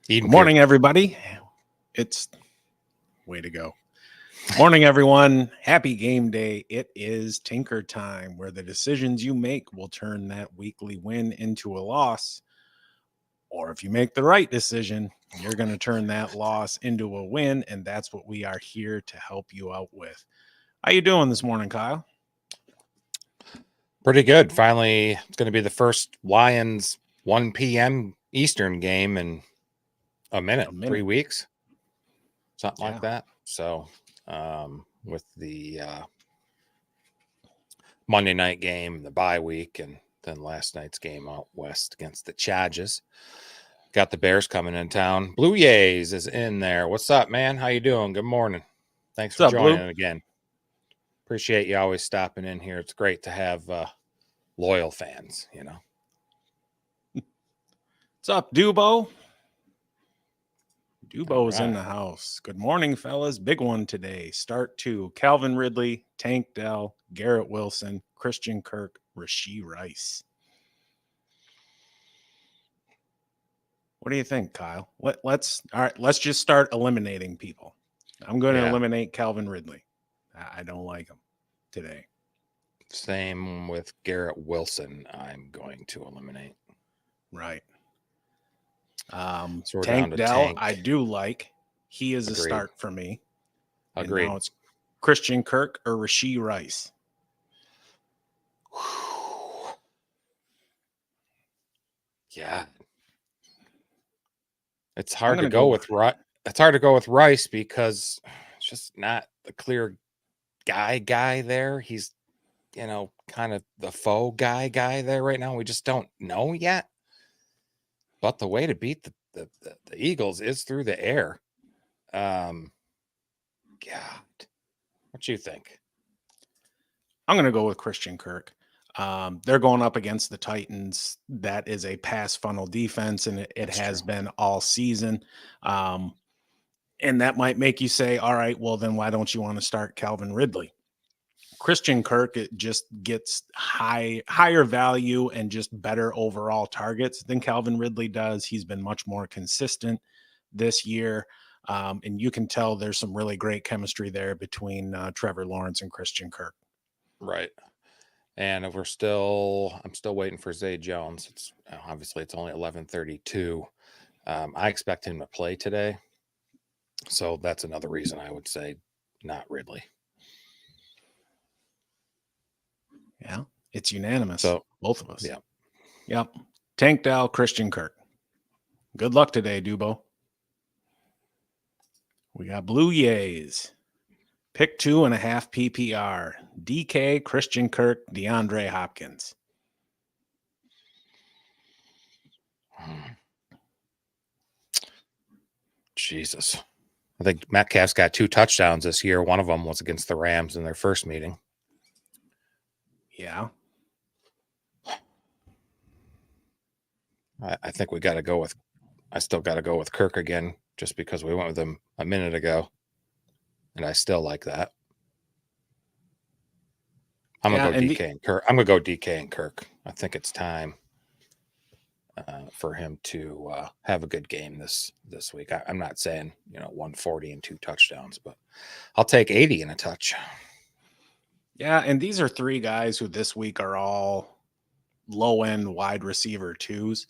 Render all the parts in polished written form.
Good Eden morning, everybody. It's way to go. Morning, everyone. Happy game day. It is Tinker time, where the decisions you make will turn that weekly win into a loss. Or if you make the right decision, you're going to turn that loss into a win. And that's what we are here to help you out with. How you doing this morning, Kyle? Pretty good. Finally, it's going to be the first Lions 1 p.m. Eastern game in a minute. 3 weeks, something like that. So with the Monday night game, the bye week, and then last night's game out west against the Chargers. Got the Bears coming in town. Blue Yays is in there. What's up, man? How you doing? Good morning. Thanks for joining again. Appreciate you always stopping in here. It's great to have loyal fans, you know. What's up, Dubo? Dubo is in the house. Good morning, fellas. Big one today. Start 2. Calvin Ridley, Tank Dell, Garrett Wilson, Christian Kirk, Rashee Rice. What do you think, Kyle? Let's just start eliminating people. I'm going to eliminate Calvin Ridley. I don't like him today. Same with Garrett Wilson. I'm going to eliminate. Right. Tank Dell, Tank. I do like. He is a start for me. Agreed. And now it's Christian Kirk or Rashee Rice. Yeah. It's hard to go with It's hard to go with Rice because it's just not the clear guy there. He's, kind of the faux guy there right now. We just don't know yet. But the way to beat the Eagles is through the air. God, what you think? I'm going to go with Christian Kirk. They're going up against the Titans. That is a pass funnel defense, and it has been all season. And that might make you say, all right, well, then why don't you want to start Calvin Ridley? Christian Kirk, it just gets higher value and just better overall targets than Calvin Ridley does. He's been much more consistent this year. And you can tell there's some really great chemistry there between Trevor Lawrence and Christian Kirk. Right. And I'm still waiting for Zay Jones. It's only 11:32. I expect him to play today. So that's another reason I would say not Ridley. Yeah, it's unanimous. So both of us. Yeah. Yep. Tank Dell, Christian Kirk. Good luck today, Dubo. We got Blue Yays. Pick 2.5 PPR. DK, Christian Kirk, DeAndre Hopkins. Jesus. I think Metcalf's got 2 touchdowns this year. One of them was against the Rams in their first meeting. Yeah. I think I still got to go with Kirk again, just because we went with him a minute ago. And I still like that. I'm going to go DK and Kirk. I'm going to go DK and Kirk. I think it's time for him to have a good game this week. I'm not saying, 140 and 2 touchdowns, but I'll take 80 and a touch. Yeah, and these are 3 guys who this week are all low-end wide receiver 2s.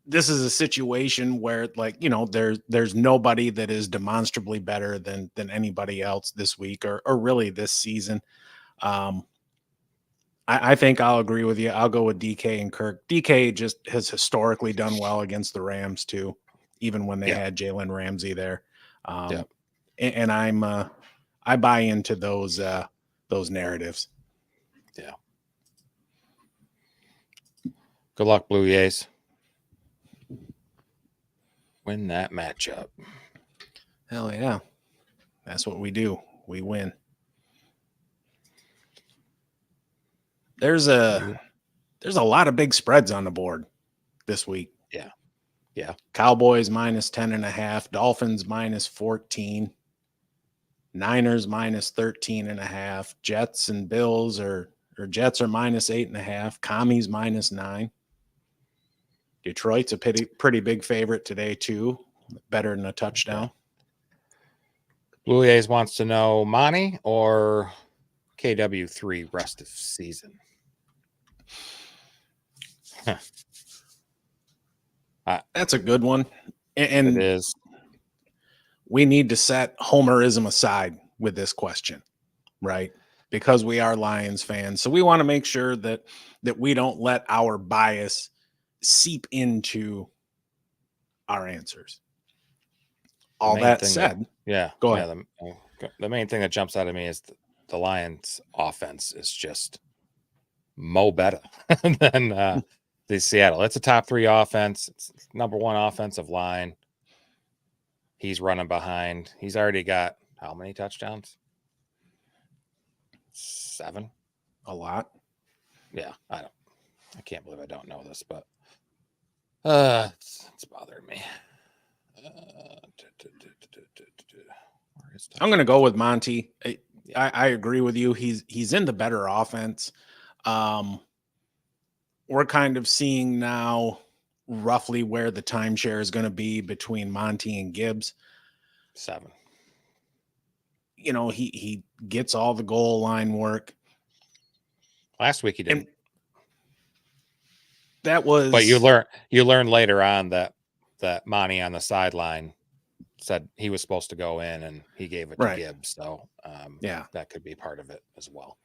This is a situation where, there's nobody that is demonstrably better than anybody else this week or really this season. I think I'll agree with you. I'll go with DK and Kirk. DK just has historically done well against the Rams too, even when they had Jalen Ramsey there. And I buy into those narratives. Yeah. Good luck, Blue Jays. Win that matchup. Hell yeah. That's what we do. We win. There's a lot of big spreads on the board this week. Yeah. Yeah. Cowboys minus 10.5, Dolphins minus 14, Niners minus 13.5, Jets and Bills or Jets are minus 8.5, Commies minus 9. Detroit's a pretty big favorite today too. Better than a touchdown. Okay. Blue Jays wants to know Monty or KW3 rest of season. That's a good one. It And is. we need to set homerism aside with this question, right? Because we are Lions fans. So we want to make sure that we don't let our bias seep into our answers. All that said, go ahead. The main thing that jumps out of me is the Lions offense is just mo better than the Seattle. It's a top 3 offense. It's number 1 offensive line. He's running behind. He's already got how many touchdowns? 7. A lot. Yeah, I can't believe I don't know this, but it's bothering me. I'm going to go with Monty. I agree with you. He's in the better offense. We're kind of seeing now roughly where the timeshare is going to be between Monty and Gibbs. 7. You know, he gets all the goal line work. Last week he didn't. And that was. But you learn later on that Monty on the sideline said he was supposed to go in, and he gave it to Gibbs. So that could be part of it as well.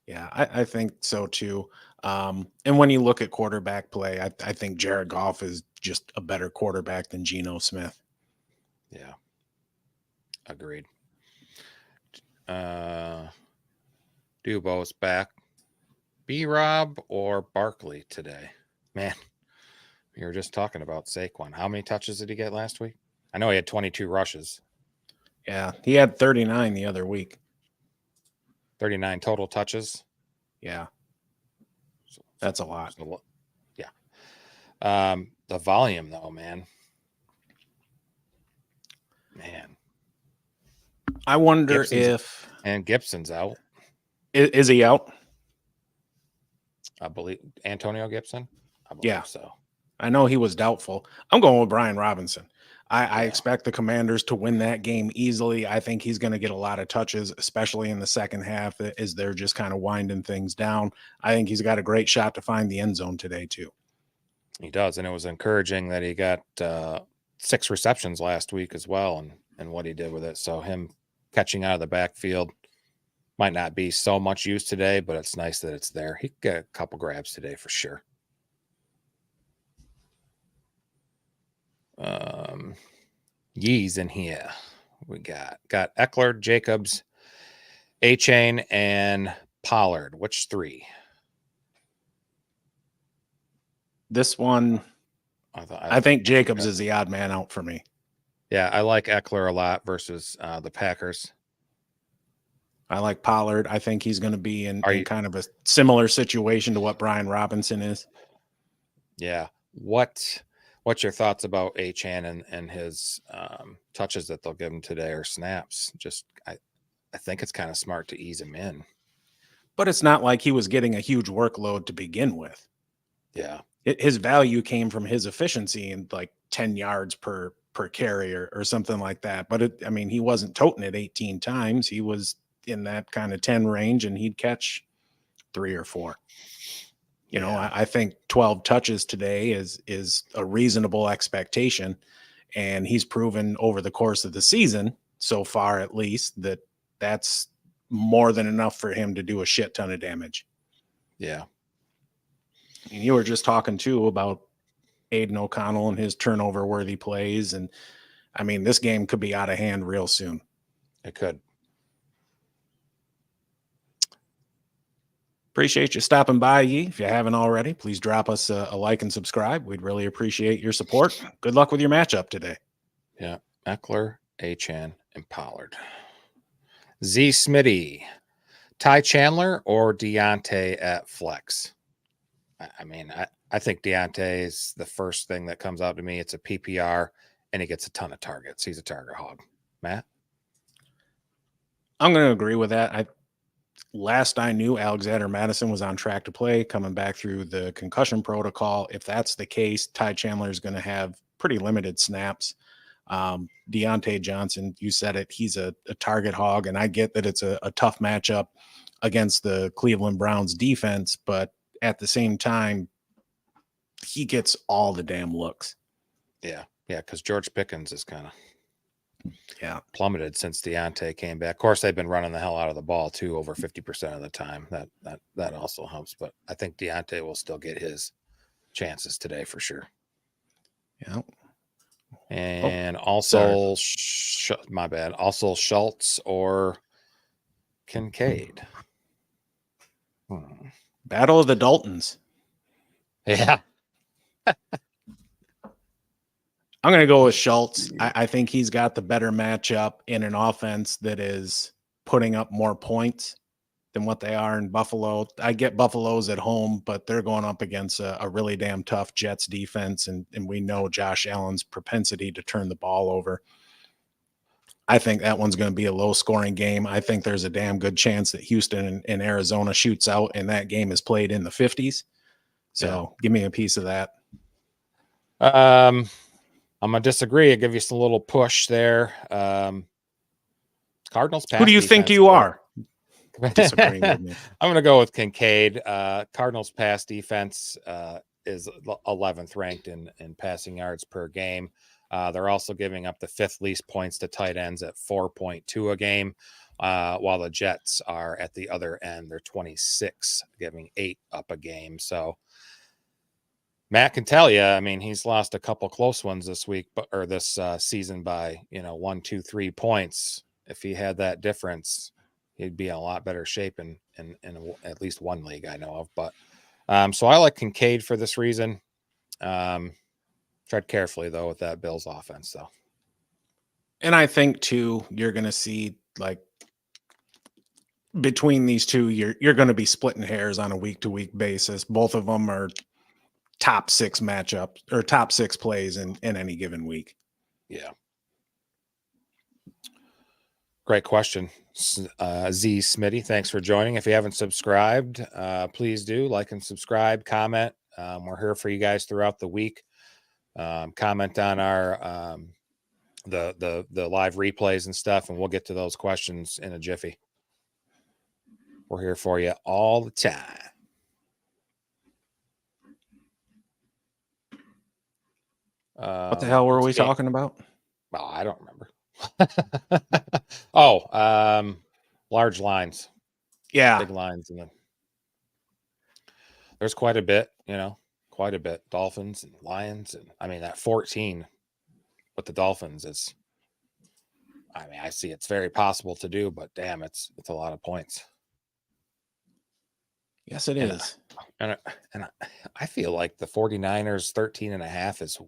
Yeah, I think so too. And when you look at quarterback play, I think Jared Goff is just a better quarterback than Geno Smith. Yeah, agreed. Dubo's back. B-Rob or Barkley today? Man, we were just talking about Saquon. How many touches did he get last week? I know he had 22 rushes. Yeah, he had 39 the other week. 39 total touches. Yeah. That's a lot. Yeah. The volume, though, man. I wonder if... And Gibson's out. Is he out? I believe Antonio Gibson. I believe so. I know he was doubtful. I'm going with Brian Robinson. I expect the Commanders to win that game easily. I think he's going to get a lot of touches, especially in the second half as they're just kind of winding things down. I think he's got a great shot to find the end zone today, too. He does, and it was encouraging that he got 6 receptions last week as well, and what he did with it. So him catching out of the backfield might not be so much used today, but it's nice that it's there. He could get a couple grabs today for sure. Yee's in here. We got Eckler, Jacobs, A-Chain, and Pollard. Which 3? This one, I think Jacobs is the odd man out for me. Yeah, I like Eckler a lot versus the Packers. I like Pollard. I think he's going to be in kind of a similar situation to what Brian Robinson is. Yeah. What's your thoughts about A-Chan and his touches that they'll give him today, or snaps? Just I think it's kind of smart to ease him in. But it's not like he was getting a huge workload to begin with. Yeah. His value came from his efficiency and like 10 yards per carry or something like that. But he wasn't toting it 18 times. He was in that kind of 10 range, and he'd catch 3 or 4. You know, I think 12 touches today is a reasonable expectation, and he's proven over the course of the season so far, at least, that's more than enough for him to do a shit ton of damage. Yeah. And you were just talking too about Aiden O'Connell and his turnover worthy plays. And this game could be out of hand real soon. It could. Appreciate you stopping by, Yee. If you haven't already, please drop us a like and subscribe. We'd really appreciate your support. Good luck with your matchup today. Yeah. Eckler, A-Chan, and Pollard. Z Smitty, Ty Chandler or Deontay at flex? I think Deontay is the first thing that comes out to me. It's a PPR, and he gets a ton of targets. He's a target hog. Matt? I'm going to agree with that. last I knew, Alexander Madison was on track to play, coming back through the concussion protocol. If that's the case, Ty Chandler is going to have pretty limited snaps. Deontay Johnson, you said it, he's a target hog, and I get that it's a tough matchup against the Cleveland Browns defense, but at the same time, he gets all the damn looks. Yeah, because George Pickens is kind of plummeted since Deontay came back. Of course, they've been running the hell out of the ball too, over 50% of the time. That also helps, but I think Deontay will still get his chances today for sure. Yeah. And also, my bad. Also, Schultz or Kincaid. Battle of the Daltons. Yeah. I'm going to go with Schultz. I think he's got the better matchup in an offense that is putting up more points than what they are in Buffalo. I get Buffalo's at home, but they're going up against a really damn tough Jets defense, and we know Josh Allen's propensity to turn the ball over. I think that one's going to be a low-scoring game. I think there's a damn good chance that Houston and Arizona shoots out, and that game is played in the 50s. So give me a piece of that. I'm going to disagree. I'll give you some little push there. Cardinals pass. Who do you think you are? Disagreeing with me. I'm going to go with Kincaid. Cardinals pass defense is 11th ranked in passing yards per game. They're also giving up the 5th least points to tight ends at 4.2 a game, while the Jets are at the other end. They're 26, giving 8 up a game. So Matt can tell you, I mean, he's lost a couple close ones this week, or this season by 1, 2, 3 points. If he had that difference, he'd be in a lot better shape in at least one league I know of. But so I like Kincaid for this reason. Tread carefully though with that Bills offense though. And I think too, you're going to see like between these two, you're going to be splitting hairs on a week-to-week basis. Both of them are top 6 matchups or top 6 plays in any given week. Yeah. Great question. Z Smitty, thanks for joining. If you haven't subscribed, please do like and subscribe, comment. We're here for you guys throughout the week. Comment on our the live replays and stuff, and we'll get to those questions in a jiffy. We're here for you all the time. What the hell were we talking about? Oh, I don't remember. Large lines. Yeah. Big lines. There's quite a bit, quite a bit. Dolphins and Lions. And I mean, that 14 with the Dolphins is, I mean, I see it's very possible to do, but damn, it's a lot of points. Yes, it is. And I feel like the 49ers 13.5 is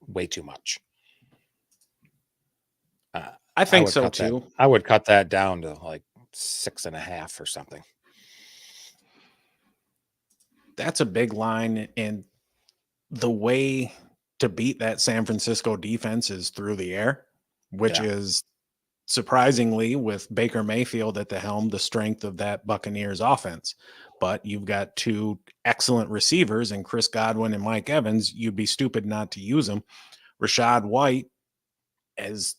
way too much. I think so too. I would cut that down to like 6.5 or something. That's a big line, and the way to beat that San Francisco defense is through the air, which is surprisingly, with Baker Mayfield at the helm, the strength of that Buccaneers offense. But you've got 2 excellent receivers in Chris Godwin and Mike Evans. You'd be stupid not to use them. Rachaad White has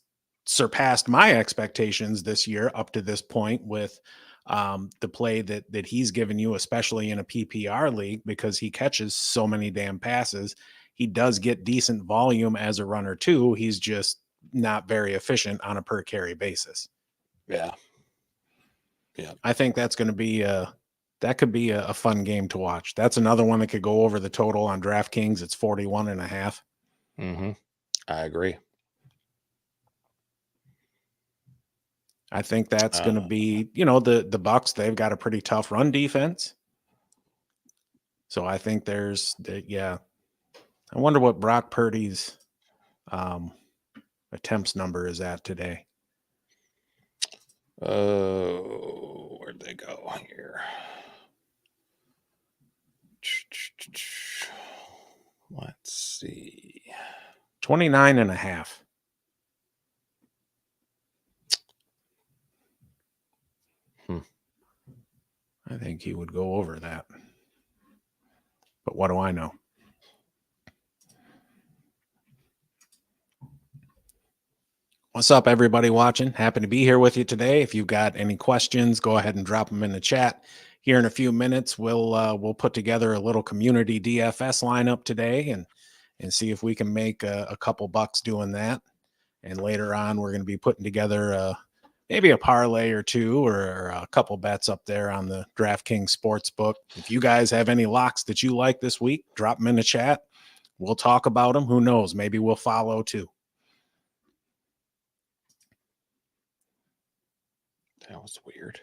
surpassed my expectations this year up to this point with the play that he's given you, especially in a PPR league, because he catches so many damn passes. He does get decent volume as a runner too. He's just not very efficient on a per carry basis. Yeah. I think that's going to be that could be a fun game to watch. That's another one that could go over the total on DraftKings. It's 41.5. Mm-hmm. I agree. I think that's going to be, the Bucks, they've got a pretty tough run defense. So I think there's I wonder what Brock Purdy's attempts number is at today. Where'd they go here? Let's see. 29.5. I think he would go over that. But what do I know? What's up, everybody watching? Happy to be here with you today. If you've got any questions, go ahead and drop them in the chat. Here in a few minutes, we'll put together a little community DFS lineup today and see if we can make a couple bucks doing that. And later on, we're going to be putting together maybe a parlay or two or a couple bets up there on the DraftKings Sportsbook. If you guys have any locks that you like this week, drop them in the chat. We'll talk about them. Who knows? Maybe we'll follow too. That was weird.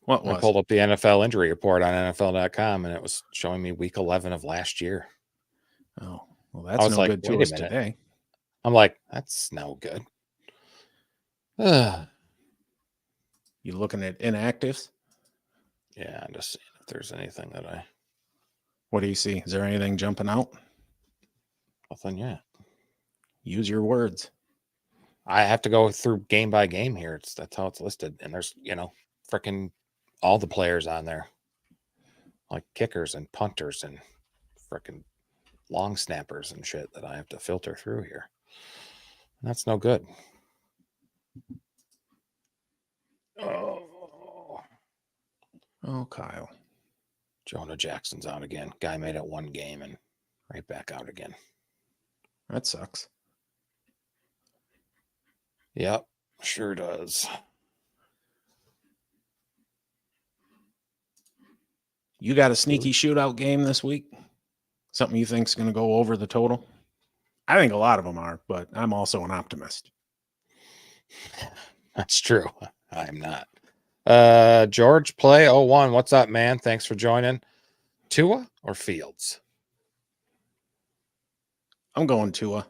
What I was pulled up the NFL injury report on NFL.com and it was showing me week 11 of last year. Oh, well, I that's was no like, good to wait a us minute. today. I'm like, that's no good. You looking at inactives? Yeah, I'm just seeing if there's anything that I. What do you see? Is there anything jumping out? Nothing yet. Use your words. I have to go through game by game here. That's how it's listed. And there's, freaking all the players on there. Like kickers and punters and freaking long snappers and shit that I have to filter through here. And that's no good. Oh, Kyle. Jonah Jackson's out again. Guy made it one game and right back out again. That sucks. Yep, sure does. You got a sneaky shootout game this week? Something you think's going to go over the total? I think a lot of them are, but I'm also an optimist. That's true. I'm not. George Play 01. What's up, man? Thanks for joining. Tua or Fields? I'm going Tua.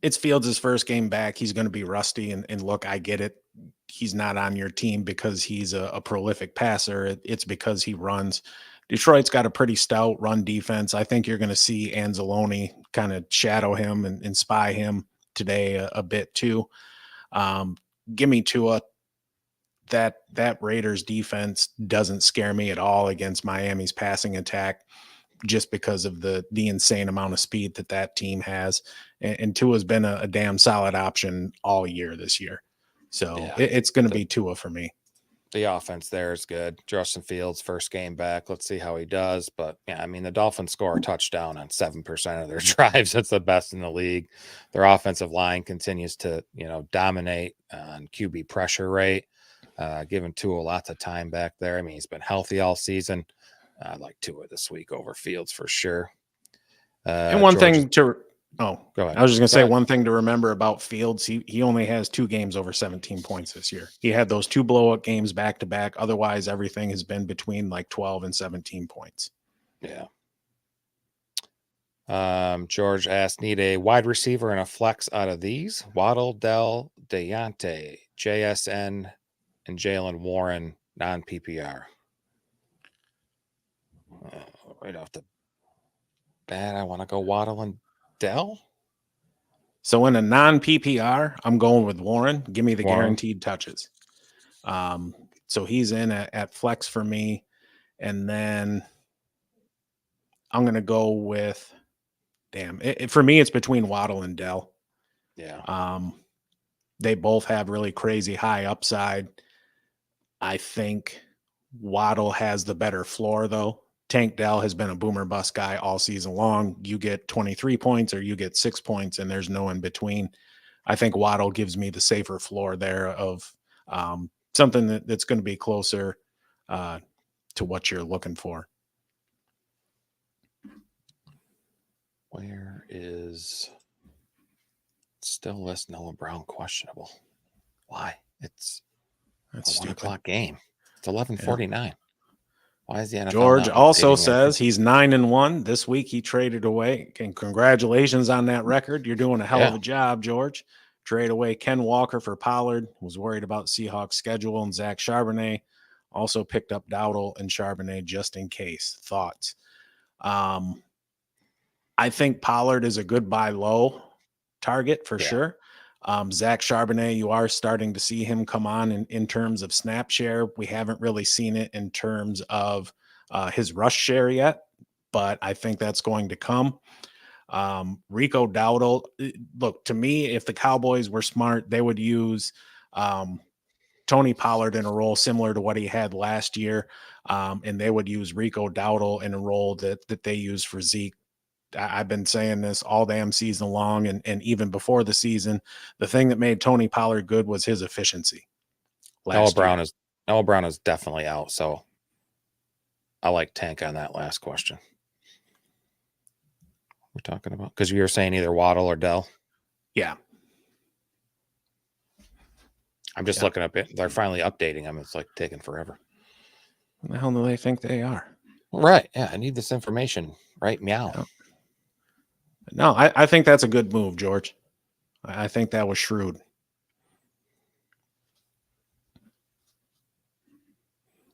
It's Fields' first game back. He's going to be rusty. And look, I get it. He's not on your team because he's a prolific passer. It's because he runs. Detroit's got a pretty stout run defense. I think you're going to see Anzalone kind of shadow him and spy him today a bit too. Give me Tua. That Raiders defense doesn't scare me at all against Miami's passing attack, just because of the insane amount of speed that team has. And Tua's been a damn solid option all year this year. So yeah, it's going to be Tua for me. The offense there is good. Justin Fields, first game back. Let's see how he does. But yeah, I mean, the Dolphins score a touchdown on 7% of their drives. That's the best in the league. Their offensive line continues to, dominate on QB pressure rate, giving Tua lots of time back there. I mean, he's been healthy all season. I like Tua this week over Fields for sure. And one thing to go ahead. I was just going to say one thing to remember about Fields. He only has 2 games over 17 points this year. He had those 2 blowout games back to back. Otherwise, everything has been between like 12 and 17 points. Yeah. George asked, need a wide receiver and a flex out of these? Waddle, Dell, Deontay, JSN, and Jalen Warren, non-PPR. Right off the bat, I want to go Waddle and Dell. So in a non-PPR, I'm going with Warren. Give me the guaranteed touches. So he's in at flex for me. And then I'm going to go with, for me, it's between Waddle and Dell. Yeah. They both have really crazy high upside. I think Waddle has the better floor, though. Tank Dell has been a boomer bust guy all season long. You get 23 points or you get 6 points, and there's no in between. I think Waddle gives me the safer floor there of something that's going to be closer to what you're looking for. Where is still list Noah Brown questionable? Why? It's a 1 o'clock game. It's 11:49. Yeah. Why is the NFL George also says he's 9-1 this week. He traded away, and congratulations on that record. You're doing a hell of a job, George. Trade away Ken Walker for Pollard. Was worried about Seahawks schedule and Zach Charbonnet. Also picked up Dowdle and Charbonnet just in case. Thoughts? I think Pollard is a good buy low target for sure. Zach Charbonnet, you are starting to see him come on in terms of snap share. We haven't really seen it in terms of his rush share yet, but I think that's going to come. Rico Dowdle, look, to me, if the Cowboys were smart, they would use Tony Pollard in a role similar to what he had last year, and they would use Rico Dowdle in a role that they use for Zeke. I've been saying this all damn season long, and even before the season. The thing that made Tony Pollard good was his efficiency. Noah Brown is definitely out, so I like Tank on that last question. We're talking about because you were saying either Waddle or Dell. Yeah, I'm just looking up it. They're finally updating them. It's like taking forever. What the hell do they think they are? Right. Yeah, I need this information. Right. Meow. No, I think that's a good move, George. I think that was shrewd.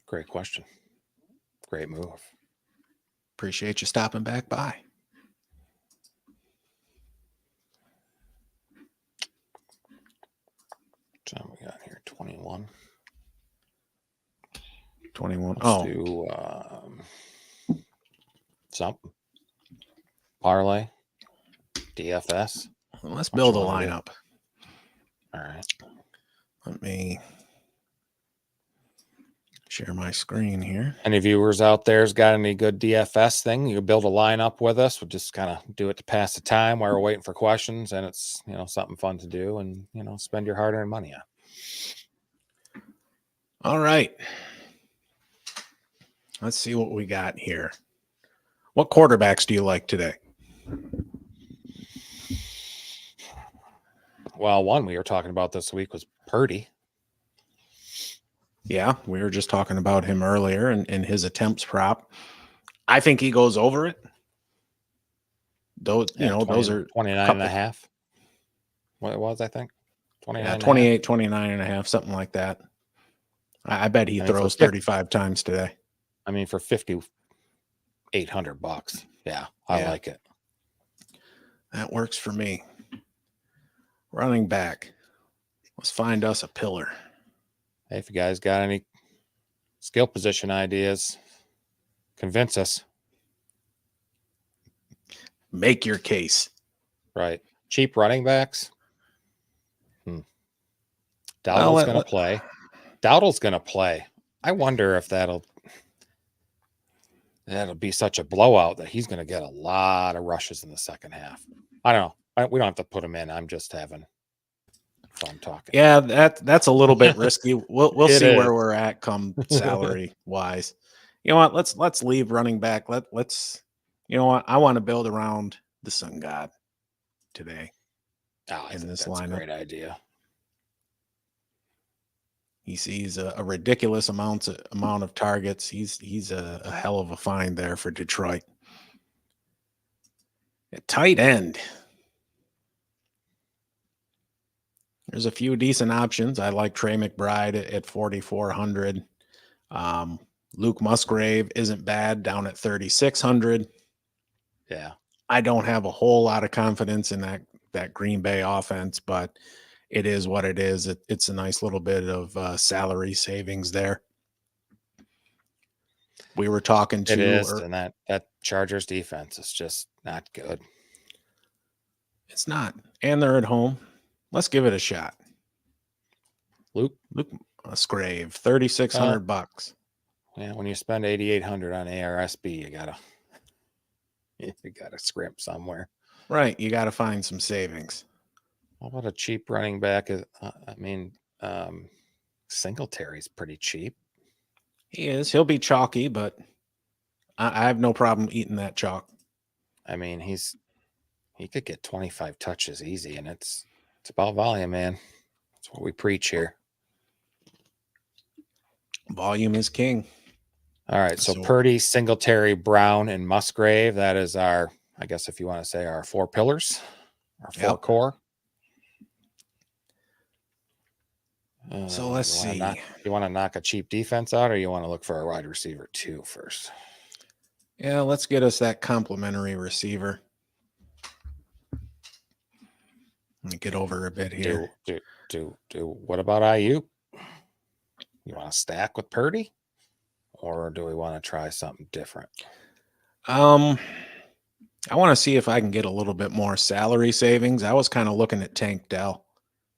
Great question. Great move. Appreciate you stopping back by. So we got here 21. 21. Let's do something. Parlay. DFS. Let's build a lineup. All right. Let me share my screen here. Any viewers out there's got any good DFS thing? You can build a lineup with us. We'll just kind of do it to pass the time while we're waiting for questions, and it's something fun to do, and spend your hard-earned money on. All right. Let's see what we got here. What quarterbacks do you like today? Well, one we were talking about this week was Purdy. Yeah, we were just talking about him earlier and his attempts prop. I think he goes over it. Those, those are 29 and a half. What it was, I think. 28, 29 and a half, something like that. I bet he throws 35 times today. I mean, for $5,800. Yeah, I like it. That works for me. Running back. Let's find us a pillar. Hey, if you guys got any skill position ideas, convince us. Make your case. Right. Cheap running backs. Dowdle's going to play. Dowdle's going to play. I wonder if that'll be such a blowout that he's going to get a lot of rushes in the second half. I don't know. We don't have to put him in. I'm just having fun talking. Yeah, that's a little bit risky. We'll see where we're at come salary wise. You know what? Let's leave running back. Let's you know what? I want to build around the Sun God today. I think that's a great idea. He sees a ridiculous amount of targets. He's a hell of a find there for Detroit. At tight end, there's a few decent options. I like Trey McBride at 4,400. Luke Musgrave isn't bad down at 3,600. Yeah, I don't have a whole lot of confidence in that Green Bay offense, but it is what it is. It's a nice little bit of salary savings there. We were talking to it is, and that Chargers defense is just not good. It's not, and they're at home. Let's give it a shot. Luke Musgrave, $3,600. Yeah, when you spend $8,800 on ARSB, you gotta scrimp somewhere. Right, you got to find some savings. How about a cheap running back? Singletary's pretty cheap. He is. He'll be chalky, but I have no problem eating that chalk. I mean, he could get 25 touches easy, and it's about volume, man. That's what we preach here. Volume is king. All right, so Purdy, Singletary, Brown, and Musgrave. That is our, I guess if you want to say, our four pillars, our four core. So let's see. You want to knock a cheap defense out, or you want to look for a wide receiver too first? Yeah, let's get us that complimentary receiver. Let me get over a bit here. What about Ayuk? You want to stack with Purdy, or do we want to try something different? I want to see if I can get a little bit more salary savings. I was kind of looking at Tank Dell.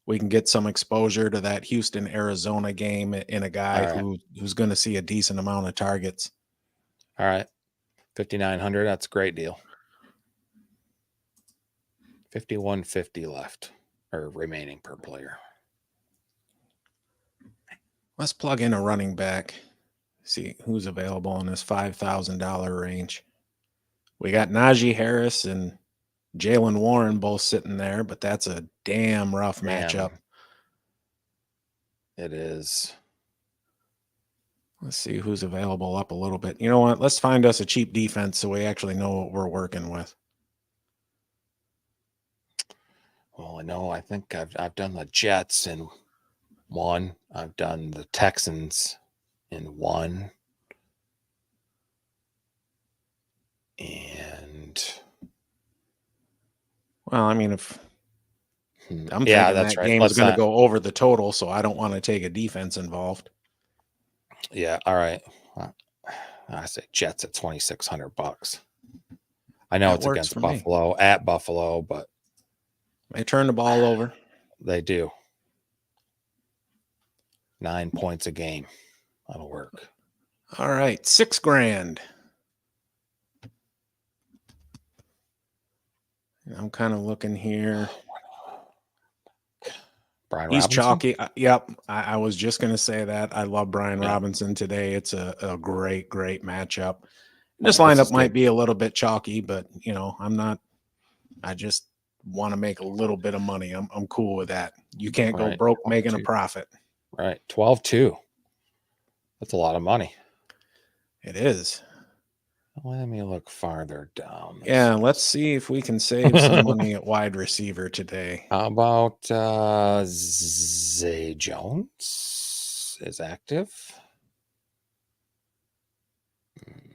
We can get some exposure to that Houston, Arizona game in a guy All right. who's going to see a decent amount of targets. All right. 5,900. That's a great deal. 5,150 left or remaining per player. Let's plug in a running back. See who's available in this $5,000 range. We got Najee Harris and Jalen Warren both sitting there, but that's a damn rough matchup. It is. Let's see who's available up a little bit. You know what? Let's find us a cheap defense so we actually know what we're working with. Well, I think I've done the Jets in one. I've done the Texans in one. And well, I mean, if I'm yeah, thinking that's that right. game's going to go over the total, so I don't want to take a defense involved. Yeah, all right. I say Jets at $2,600. I know it's against Buffalo, at Buffalo, but they turn the ball over. They do. 9 points a game. That'll work. All right, $6,000. I'm kind of looking here. Brian He's Robinson? chalky. Yep. I was just going to say that. I love Brian Robinson today. It's a great matchup. This lineup might be a little bit chalky, but I just want to make a little bit of money. I'm cool with that. You can't go broke making a profit. Right. 12-2. That's a lot of money. It is. Let me look farther down. Yeah, let's see if we can save some money at wide receiver today. How about Zay Jones is active?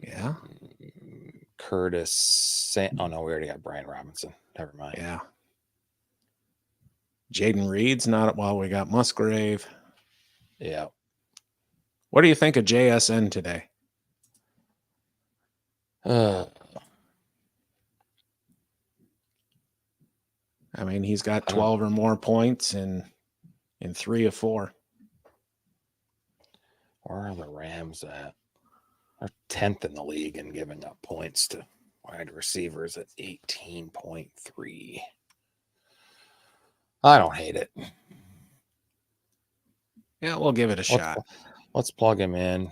Yeah. Oh no, we already got Brian Robinson. Never mind. Yeah. Jaden Reed's not. Well, we got Musgrave. Yeah. What do you think of JSN today? I mean, he's got 12 or more points in 3 of 4. Where are the Rams at? They're 10th in the league in giving up points to wide receivers at 18.3. I don't hate it. Yeah, we'll give it a shot. Let's plug him in.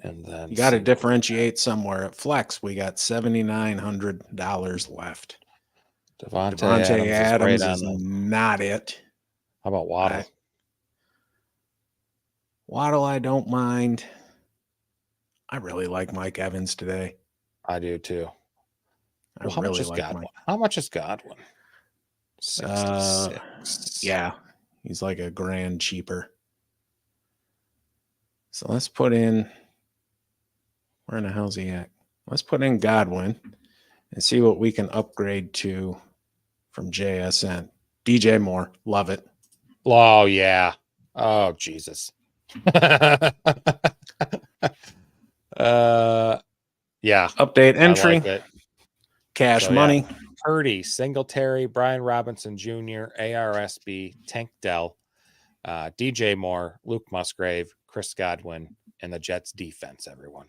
And then you got to differentiate somewhere. At Flex, we got $7,900 left. Devontae Adams is not it. How about Waddle? Waddle, I don't mind. I really like Mike Evans today. I do too. How much is Godwin? How much is Godwin? 66. Yeah, he's like $1,000 cheaper. So let's put in. Where in the hell's he at? Let's put in Godwin and see what we can upgrade to from JSN. DJ Moore, love it. Oh yeah. Oh Jesus. Yeah. Update entry. Cash money. Yeah. Purdy, Singletary, Brian Robinson Jr., ARSB, Tank Dell, DJ Moore, Luke Musgrave, Chris Godwin, and the Jets defense, everyone.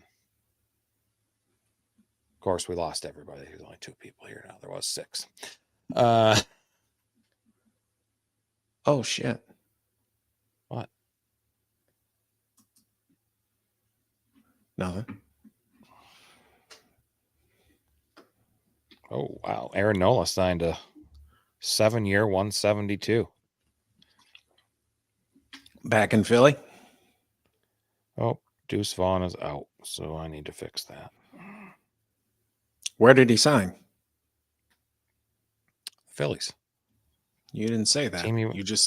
Of course, we lost everybody. There's only 2 people here now. There was 6. Oh, shit. What? Nothing. Oh, wow. Aaron Nola signed a 7-year, 172. Back in Philly? Oh, Deuce Vaughn is out, so I need to fix that. Where did he sign? Phillies. You didn't say that. You just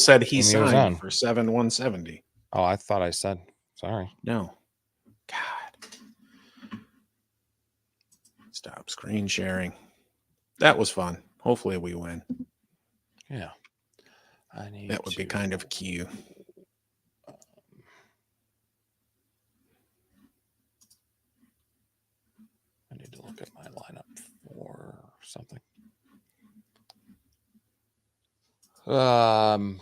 said he signed for 170. Oh, I thought I said. Sorry. No. God. Stop screen sharing. That was fun. Hopefully we win. Yeah. I need That would be kind of cute. I need to look at my lineup for something. The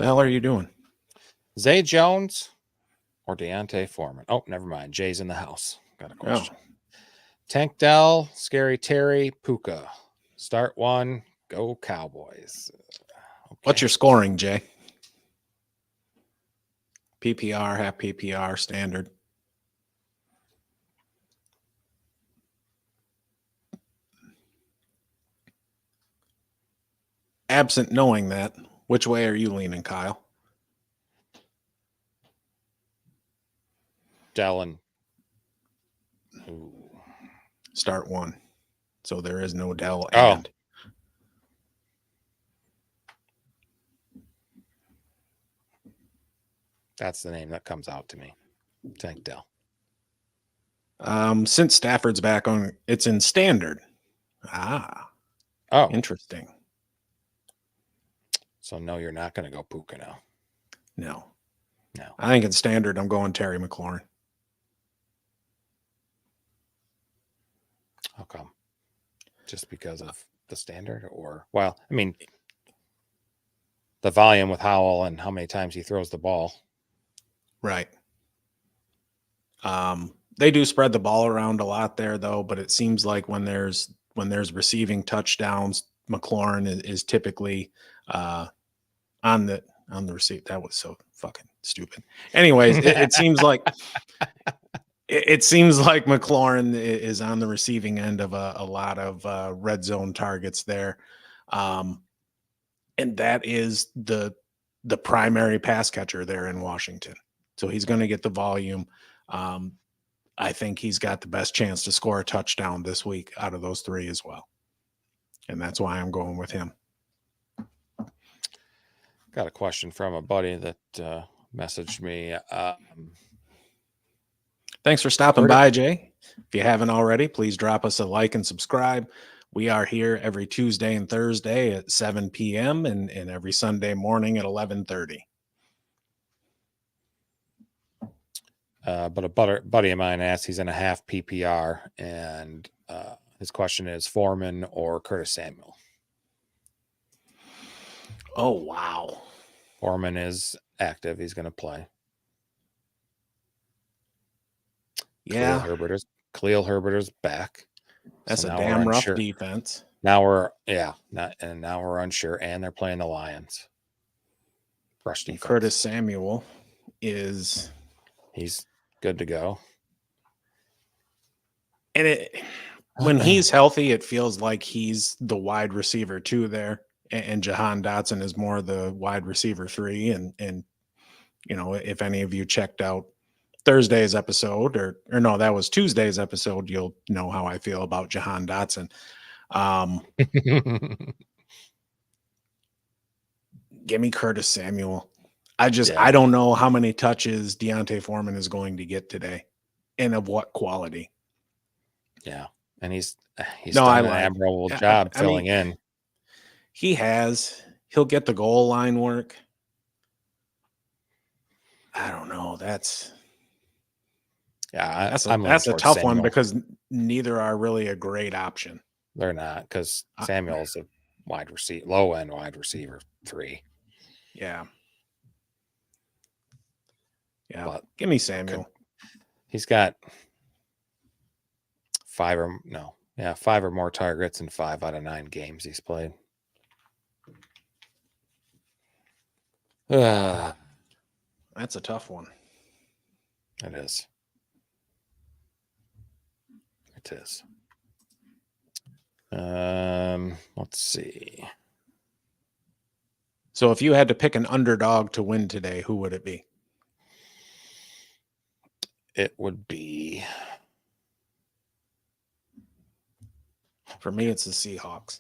hell are you doing? Zay Jones or Deontay Foreman? Oh, never mind. Jay's in the house. Got a question. Tank Dell, Scary Terry, Puka. Start one. Go Cowboys. Okay. What's your scoring, Jay? PPR, half PPR, standard. Absent knowing that, which way are you leaning, Kyle? Dell and Start one. So there is no Dell Oh. and. That's the name that comes out to me. Tank Dell. Since Stafford's back on, it's in standard. Oh, Interesting. so no, you're not going to go Puka now. No. No. I think in standard, I'm going Terry McLaurin. How come? Just because of the standard, or well, I mean, the volume with Howell and how many times he throws the ball. Right. They do spread the ball around a lot there, though. But it seems like when there's receiving touchdowns, McLaurin is typically on the receipt. That was so fucking stupid. Anyways, it seems like it seems like McLaurin is on the receiving end of a lot of red zone targets there, and that is the primary pass catcher there in Washington. So he's going to get the volume. I think he's got the best chance to score a touchdown this week out of those three as well. And that's why I'm going with him. Got a question from a buddy that messaged me. Thanks for stopping by, Jay. If you haven't already, please drop us a like and subscribe. We are here every Tuesday and Thursday at 7 p.m. and every Sunday morning at 11:30. But a buddy of mine asked, he's in a half PPR, and his question is Foreman or Curtis Samuel. Oh, wow. Foreman is active. He's going to play. Yeah. Khalil Herbert is back. That's a damn rough defense. Now we're unsure, and they're playing the Lions. Rush defense. Curtis Samuel he's good to go. And when he's healthy, it feels like he's the wide receiver 2 there, and Jahan Dotson is more the wide receiver 3. And you know, if any of you checked out Thursday's episode, or no, that was Tuesday's episode, you'll know how I feel about Jahan Dotson. Give me Curtis Samuel. I don't know how many touches Deontay Foreman is going to get today, and of what quality. Yeah, and he's done an admirable job filling in. He'll get the goal line work. I don't know. That's a tough one because neither are really a great option. They're not, because Samuel's a low end wide receiver 3. Yeah. Yeah. But give me Samuel. He's got 5 or more targets in 5 out of 9 games he's played. That's a tough one. It is. It is. Let's see. So if you had to pick an underdog to win today, who would it be? It would be, for me, it's the Seahawks.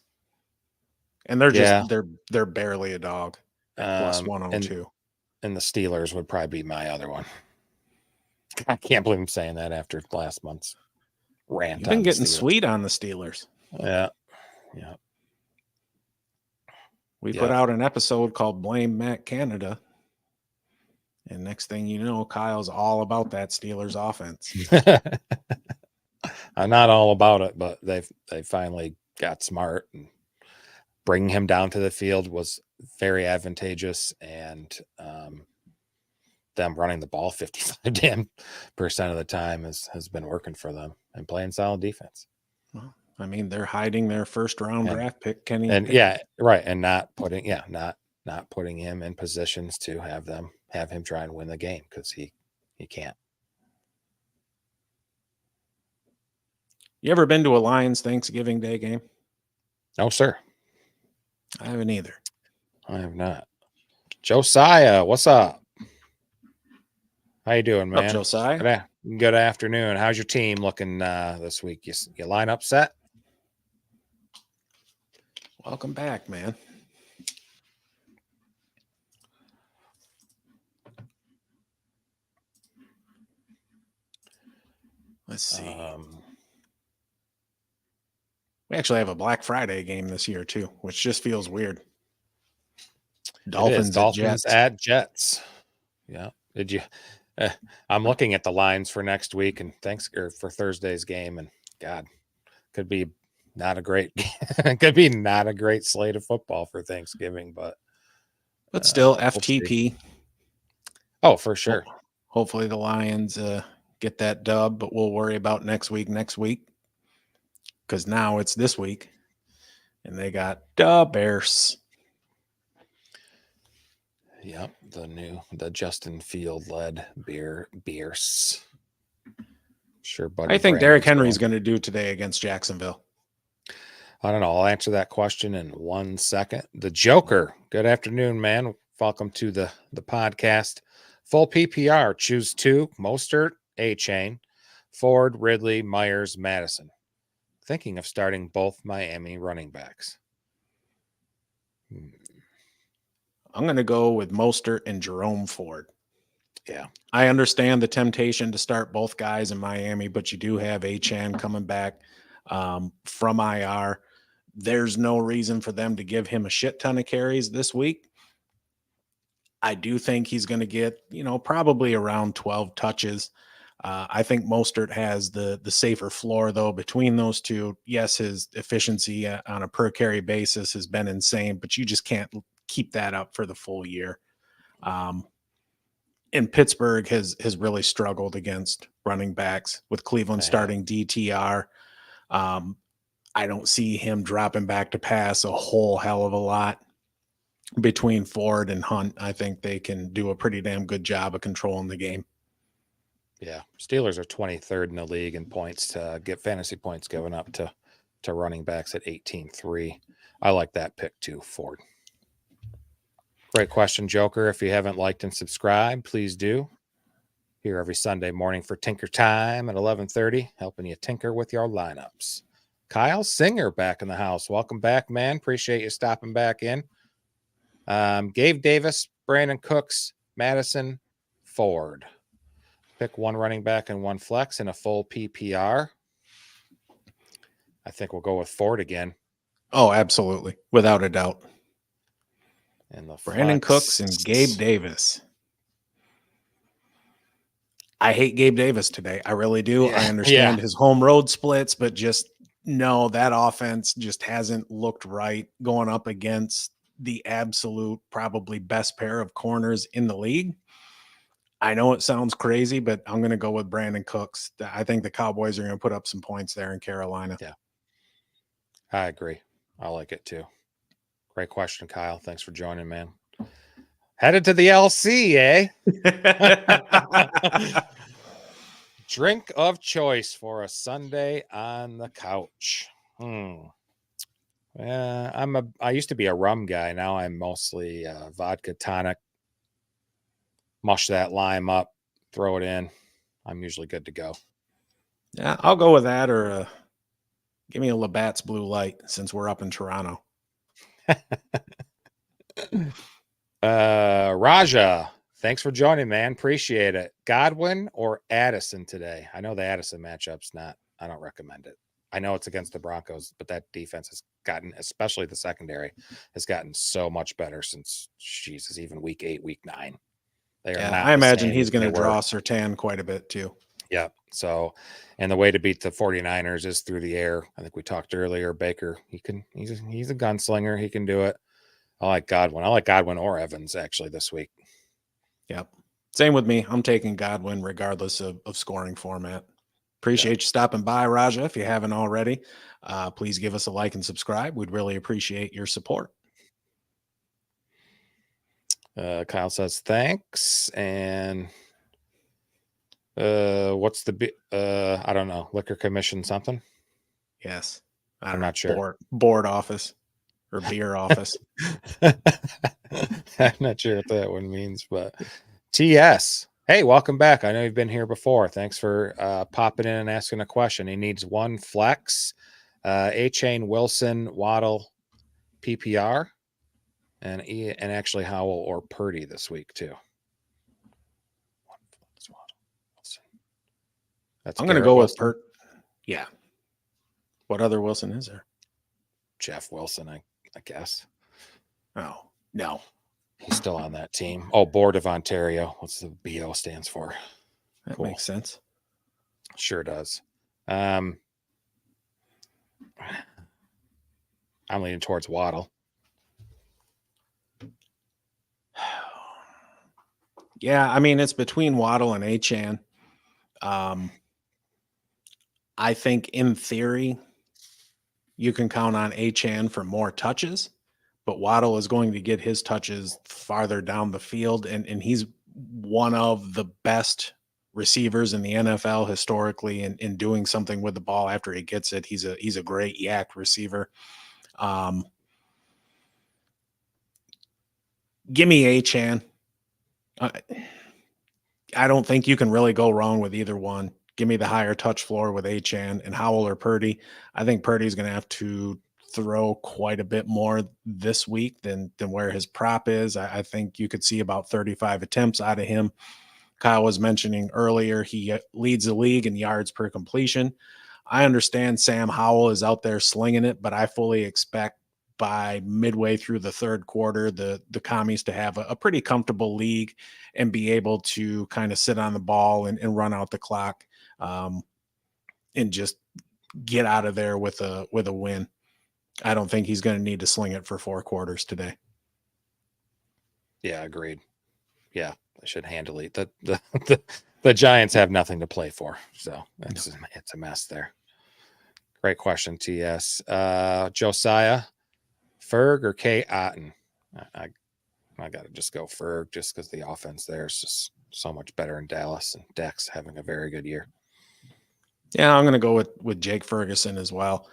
And they're they're barely a dog. Plus 102. And the Steelers would probably be my other one. I can't believe I'm saying that after last month's rant. You've been on the getting Steelers. sweet on the Steelers. Yeah. We put out an episode called Blame Matt Canada. And next thing you know, Kyle's all about that Steelers offense. I'm not all about it, but they finally got smart, and bringing him down to the field was very advantageous. And them running the ball 55% of the time has been working for them and playing solid defense. Well, I mean, they're hiding their first round draft pick, Kenny. And yeah, right. And not putting him in positions to have him try and win the game, because he can't. You ever been to a Lions Thanksgiving Day game? No, sir. I haven't either. I have not. Josiah, what's up? How you doing, man? What's up, Josiah? Good afternoon. How's your team looking this week? You line up set? Welcome back, man. Let's see. We actually have a Black Friday game this year too, which just feels weird. Dolphins at Jets. Yeah. Did you? I'm looking at the lines for next week and for Thursday's game, and God, could be not a great slate of football for Thanksgiving, but still FTP. Oh, for sure. Hopefully the Lions get that dub, but we'll worry about next week. Because now it's this week, and they got the Bears. Yep, the Justin Field led Bears. Sure, buddy. I think Derrick Henry's going to do today against Jacksonville. I don't know. I'll answer that question in 1 second. The Joker. Good afternoon, man. Welcome to the podcast. Full PPR. Choose 2: Mostert, A-Chain, Ford, Ridley, Myers, Madison. Thinking of starting both Miami running backs. I'm going to go with Mostert and Jerome Ford. Yeah. I understand the temptation to start both guys in Miami, but you do have Achane coming back from IR. There's no reason for them to give him a shit ton of carries this week. I do think he's going to get, probably around 12 touches. I think Mostert has the safer floor, though, between those two. Yes, his efficiency on a per carry basis has been insane, but you just can't keep that up for the full year. And Pittsburgh has really struggled against running backs with Cleveland starting DTR. I don't see him dropping back to pass a whole hell of a lot. Between Ford and Hunt, I think they can do a pretty damn good job of controlling the game. Yeah, Steelers are 23rd in the league in points to get fantasy points given up to running backs at 18-3. I like that pick too, Ford. Great question, Joker. If you haven't liked and subscribed, please do. Here every Sunday morning for Tinker Time at 11:30, helping you tinker with your lineups. Kyle Singer back in the house. Welcome back, man. Appreciate you stopping back in. Gabe Davis, Brandon Cooks, Madison, Ford. Pick one running back and one flex in a full PPR. I think we'll go with Ford again. Oh, absolutely. Without a doubt. And the Brandon Cooks and Gabe Davis. I hate Gabe Davis today. I really do. Yeah, I understand his home road splits, but just no, that offense just hasn't looked right going up against the absolute probably best pair of corners in the league. I know it sounds crazy, but I'm going to go with Brandon Cooks. I think the Cowboys are going to put up some points there in Carolina. Yeah, I agree. I like it too. Great question, Kyle. Thanks for joining, man. Headed to the LC, eh? Drink of choice for a Sunday on the couch. I used to be a rum guy. Now I'm mostly vodka tonic. Mush that lime up, throw it in. I'm usually good to go. Yeah, I'll go with that, or give me a Labatt's Blue Light since we're up in Toronto. Raja, thanks for joining, man. Appreciate it. Godwin or Addison today? I know the Addison matchup's not don't recommend it. I know it's against the Broncos, but that defense has gotten, especially the secondary, has gotten so much better since Jesus, even week 8, week 9. They are Yeah, not I the imagine same he's as going they to were. draw Surtain quite a bit too. Yeah. So, and the way to beat the 49ers is through the air. I think we talked earlier. Baker, he's a gunslinger. He can do it. I like Godwin. I like Godwin or Evans actually this week. Yep. Same with me. I'm taking Godwin regardless of scoring format. Appreciate you stopping by, Raja. If you haven't already, please give us a like and subscribe. We'd really appreciate your support. Kyle says thanks. And what's the I don't know, liquor commission something? Yes. I'm not sure. Board office or beer office. I'm not sure what that one means, but TS. Hey, welcome back. I know you've been here before. Thanks for popping in and asking a question. He needs one flex, A-Chain, Wilson, Waddle, PPR, and actually Howell or Purdy this week too. One flex, Waddle, Wilson. That's I'm going to go with Yeah. What other Wilson is there? Jeff Wilson, I guess. Oh, no. He's still on that team. Oh, Board of Ontario. What's the BO stands for? That Cool. makes sense. Sure does. I'm leaning towards Waddle. Yeah, I mean, it's between Waddle and Achane. I think in theory, you can count on Achane for more touches, but Waddle is going to get his touches farther down the field, and he's one of the best receivers in the NFL historically in doing something with the ball after he gets it. He's a great yak receiver. Give me Achane. I don't think you can really go wrong with either one. Give me the higher touch floor with Achane and Howell or Purdy. I think Purdy's going to have to throw quite a bit more this week than where his prop is. I think you could see about 35 attempts out of him. Kyle was mentioning earlier, he leads the league in yards per completion. I understand Sam Howell is out there slinging it, but I fully expect by midway through the third quarter, the commies to have a pretty comfortable league and be able to kind of sit on the ball and run out the clock and just get out of there with a win. I don't think he's going to need to sling it for 4 quarters today. Yeah, agreed. Yeah, they should handle it. The Giants have nothing to play for, so it's a mess there. Great question, TS. Josiah, Ferg or K. Otten? I got to just go Ferg just because the offense there is just so much better in Dallas, and Dak's having a very good year. Yeah, I'm going to go with Jake Ferguson as well.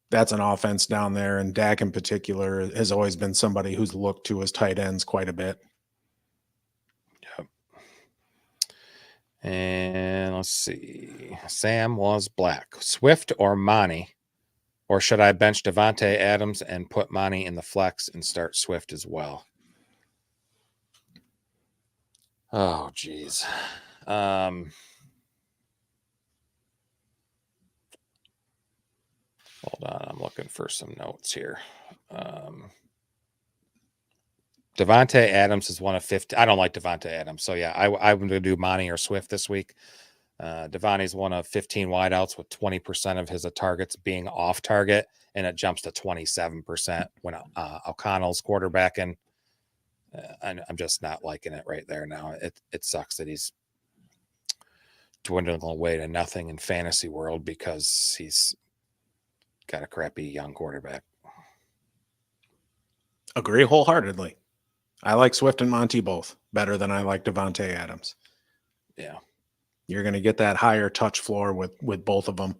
That's an offense down there, and Dak in particular has always been somebody who's looked to his tight ends quite a bit. Yep. And let's see. Sam was black. Swift or Monty? Or should I bench Davante Adams and put Monty in the flex and start Swift as well? Oh, geez. Hold on. I'm looking for some notes here. Davante Adams is one of 50. I don't like Davante Adams. So, yeah, I'm going to do Monty or Swift this week. Davante's one of 15 wideouts with 20% of his targets being off target, and it jumps to 27% when O'Connell's quarterbacking. I'm just not liking it right there now. It sucks that he's dwindling away to nothing in fantasy world because he's got a crappy young quarterback. Agree wholeheartedly. I like Swift and Monty both better than I like Davante Adams. Yeah. You're going to get that higher touch floor with both of them.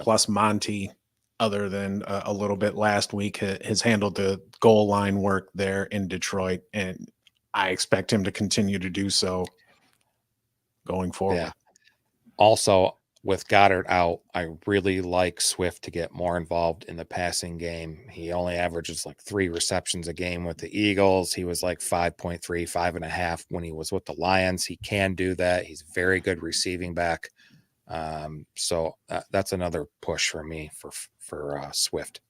Plus Monty, other than a little bit last week, has handled the goal line work there in Detroit, and I expect him to continue to do so going forward. Yeah. Also, with Goddard out, I really like Swift to get more involved in the passing game. He only averages like 3 receptions a game with the Eagles. He was like 5.3, 5.5 when he was with the Lions. He can do that. He's very good receiving back. So that's another push for me for Swift.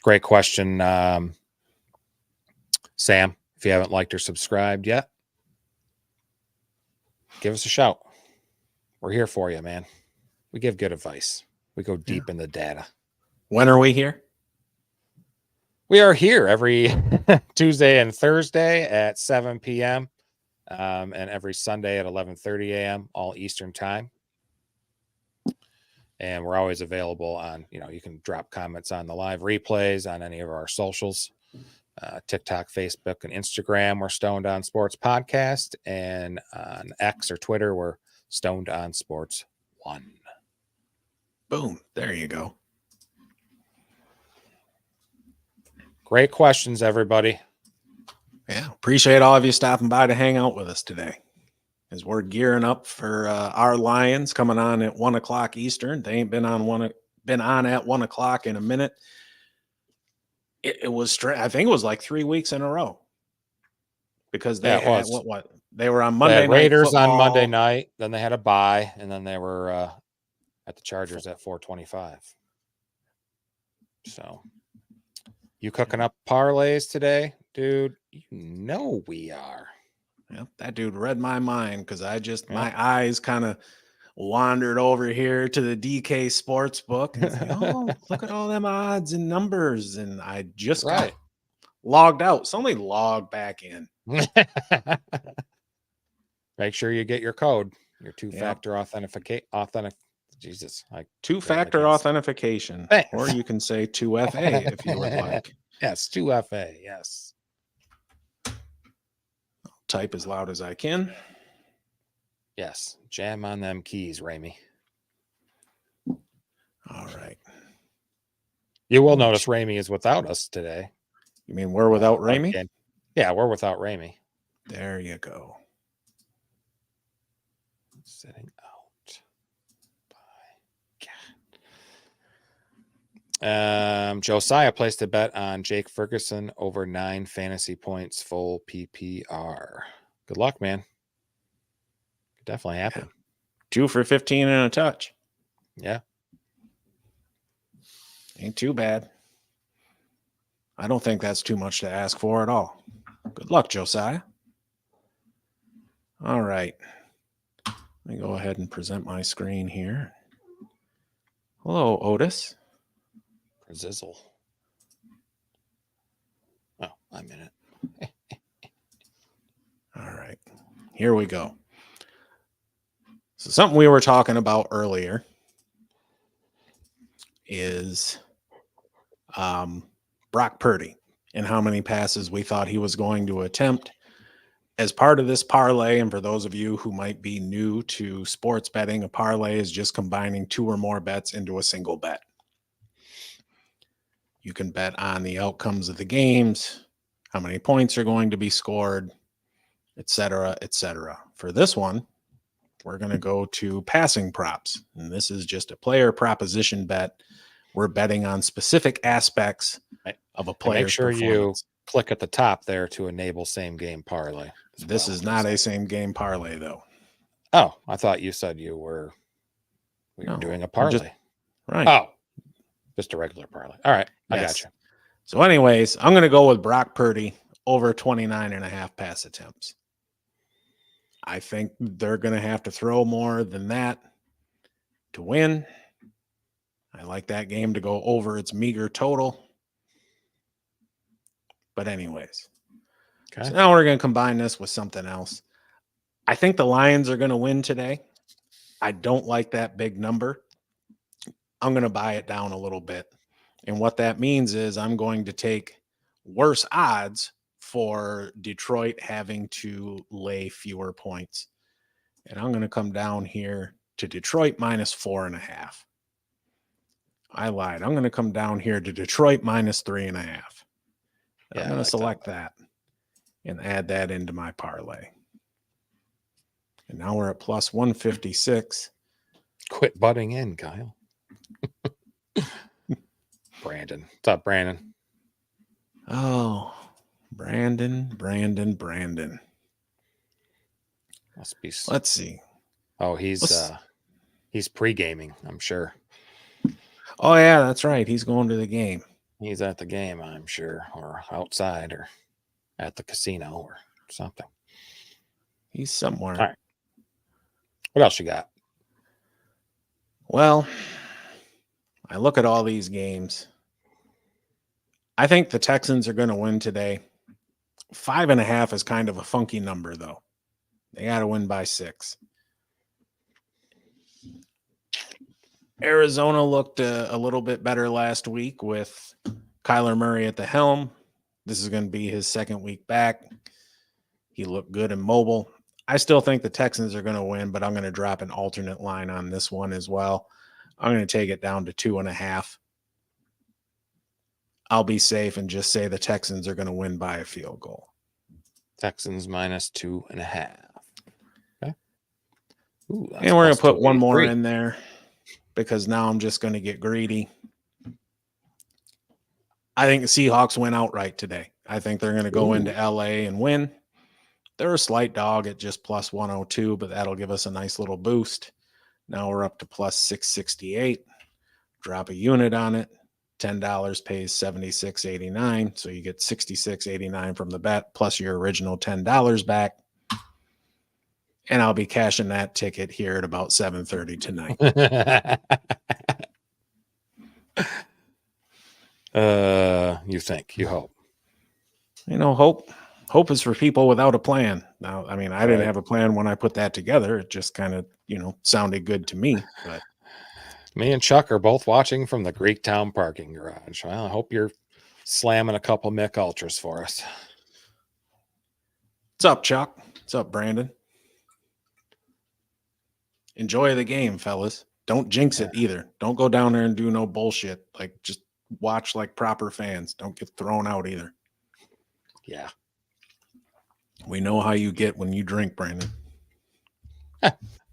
Great question, Sam. If you haven't liked or subscribed yet, give us a shout. We're here for you, man. We give good advice. We go deep in the data. When are we here? We are here every Tuesday and Thursday at 7 p.m. And every Sunday at 11:30 a.m. all Eastern time. And we're always available on, you can drop comments on the live replays on any of our socials, TikTok, Facebook, and Instagram. We're Stoned on Sports Podcast, and on X or Twitter, we're Stoned on Sports 1. Boom. There you go. Great questions, everybody. Yeah. Appreciate all of you stopping by to hang out with us today. As we're gearing up for our Lions coming on at 1 o'clock Eastern. They ain't been on at 1 o'clock in a minute. It was I think it was like 3 weeks in a row, because they had what they were on Monday night Raiders football. on Monday night, then they had a bye, and then they were at the Chargers at 4:25. So you cooking up parlays today, dude? We are. Yeah, that dude read my mind, because my eyes kind of wandered over here to the DK Sportsbook and said, oh, look at all them odds and numbers. And I just got logged out. Somebody logged back in. Make sure you get your code, your two-factor two-factor authentication. Or you can say 2FA if you would like. Yes, 2FA, yes. Type as loud as I can. Yes, jam on them keys, Ramey. All right. You will notice Ramey is without us today. You mean we're without Ramey? Again. Yeah, we're without Ramey. There you go. Sitting out. Josiah placed a bet on Jake Ferguson over 9 fantasy points, full PPR. Good luck, man. Could definitely happen. 2 for 15 and a touch. Yeah. Ain't too bad. I don't think that's too much to ask for at all. Good luck, Josiah. All right. Let me go ahead and present my screen here. Hello, Otis. Zizzle. Oh, I'm in it. All right. Here we go. So something we were talking about earlier is Brock Purdy and how many passes we thought he was going to attempt. As part of this parlay, and for those of you who might be new to sports betting, a parlay is just combining 2 or more bets into a single bet. You can bet on the outcomes of the games, how many points are going to be scored, etc., etc. For this one, we're going to go to passing props. And this is just a player proposition bet. We're betting on specific aspects of a player's Make sure performance. you click at the top there to enable same game parlay. This is not a same game parlay, though. Oh, I thought you said we were doing a parlay. Right. Oh, just a regular parlay. All right. I got you. So anyways, I'm going to go with Brock Purdy over 29.5 pass attempts. I think they're going to have to throw more than that to win. I like that game to go over its meager total. But anyways, so now we're going to combine this with something else. I think the Lions are going to win today. I don't like that big number. I'm going to buy it down a little bit. And what that means is I'm going to take worse odds for Detroit having to lay fewer points. And I'm going to come down here to Detroit minus 4.5. I lied. I'm going to come down here to Detroit minus 3.5. I'm going to select that and add that into my parlay. And now we're at plus 156. Quit butting in, Kyle. Brandon. What's up, Brandon? Oh, Brandon. Must be. Let's see. Oh, he's He's pre-gaming, I'm sure. Oh yeah, that's right. He's going to the game. He's at the game, I'm sure, or outside or at the casino or something. He's somewhere. All right. What else you got? Well, I look at all these games. I think the Texans are going to win today. 5.5 is kind of a funky number, though. They got to win by 6. Arizona looked a little bit better last week with Kyler Murray at the helm. This is going to be his second week back. He looked good and mobile. I still think the Texans are going to win, but I'm going to drop an alternate line on this one as well. I'm going to take it down to 2.5. I'll be safe and just say the Texans are going to win by a field goal. Texans minus 2.5. Okay. Ooh, And we're going to put one more 283. in there because now I'm just going to get greedy. I think the Seahawks win outright today. I think they're going to go into LA and win. They're a slight dog at just plus 102, but that'll give us a nice little boost. Now we're up to plus 668. Drop a unit on it. $10 pays $76.89. So you get $66.89 from the bet plus your original $10 back. And I'll be cashing that ticket here at about 7:30 tonight. You think, you hope. Hope is for people without a plan. Now, I mean, I didn't Right. have a plan when I put that together. It just kind of, sounded good to me. But Me and Chuck are both watching from the Greektown parking garage. Well, I hope you're slamming a couple Mick Ultras for us. what's up, Chuck? What's up, Brandon? Enjoy the game, fellas. Don't jinx it either. Don't go down there and do no bullshit. Like, just watch like proper fans. Don't get thrown out either. Yeah. We know how you get when you drink, Brandon.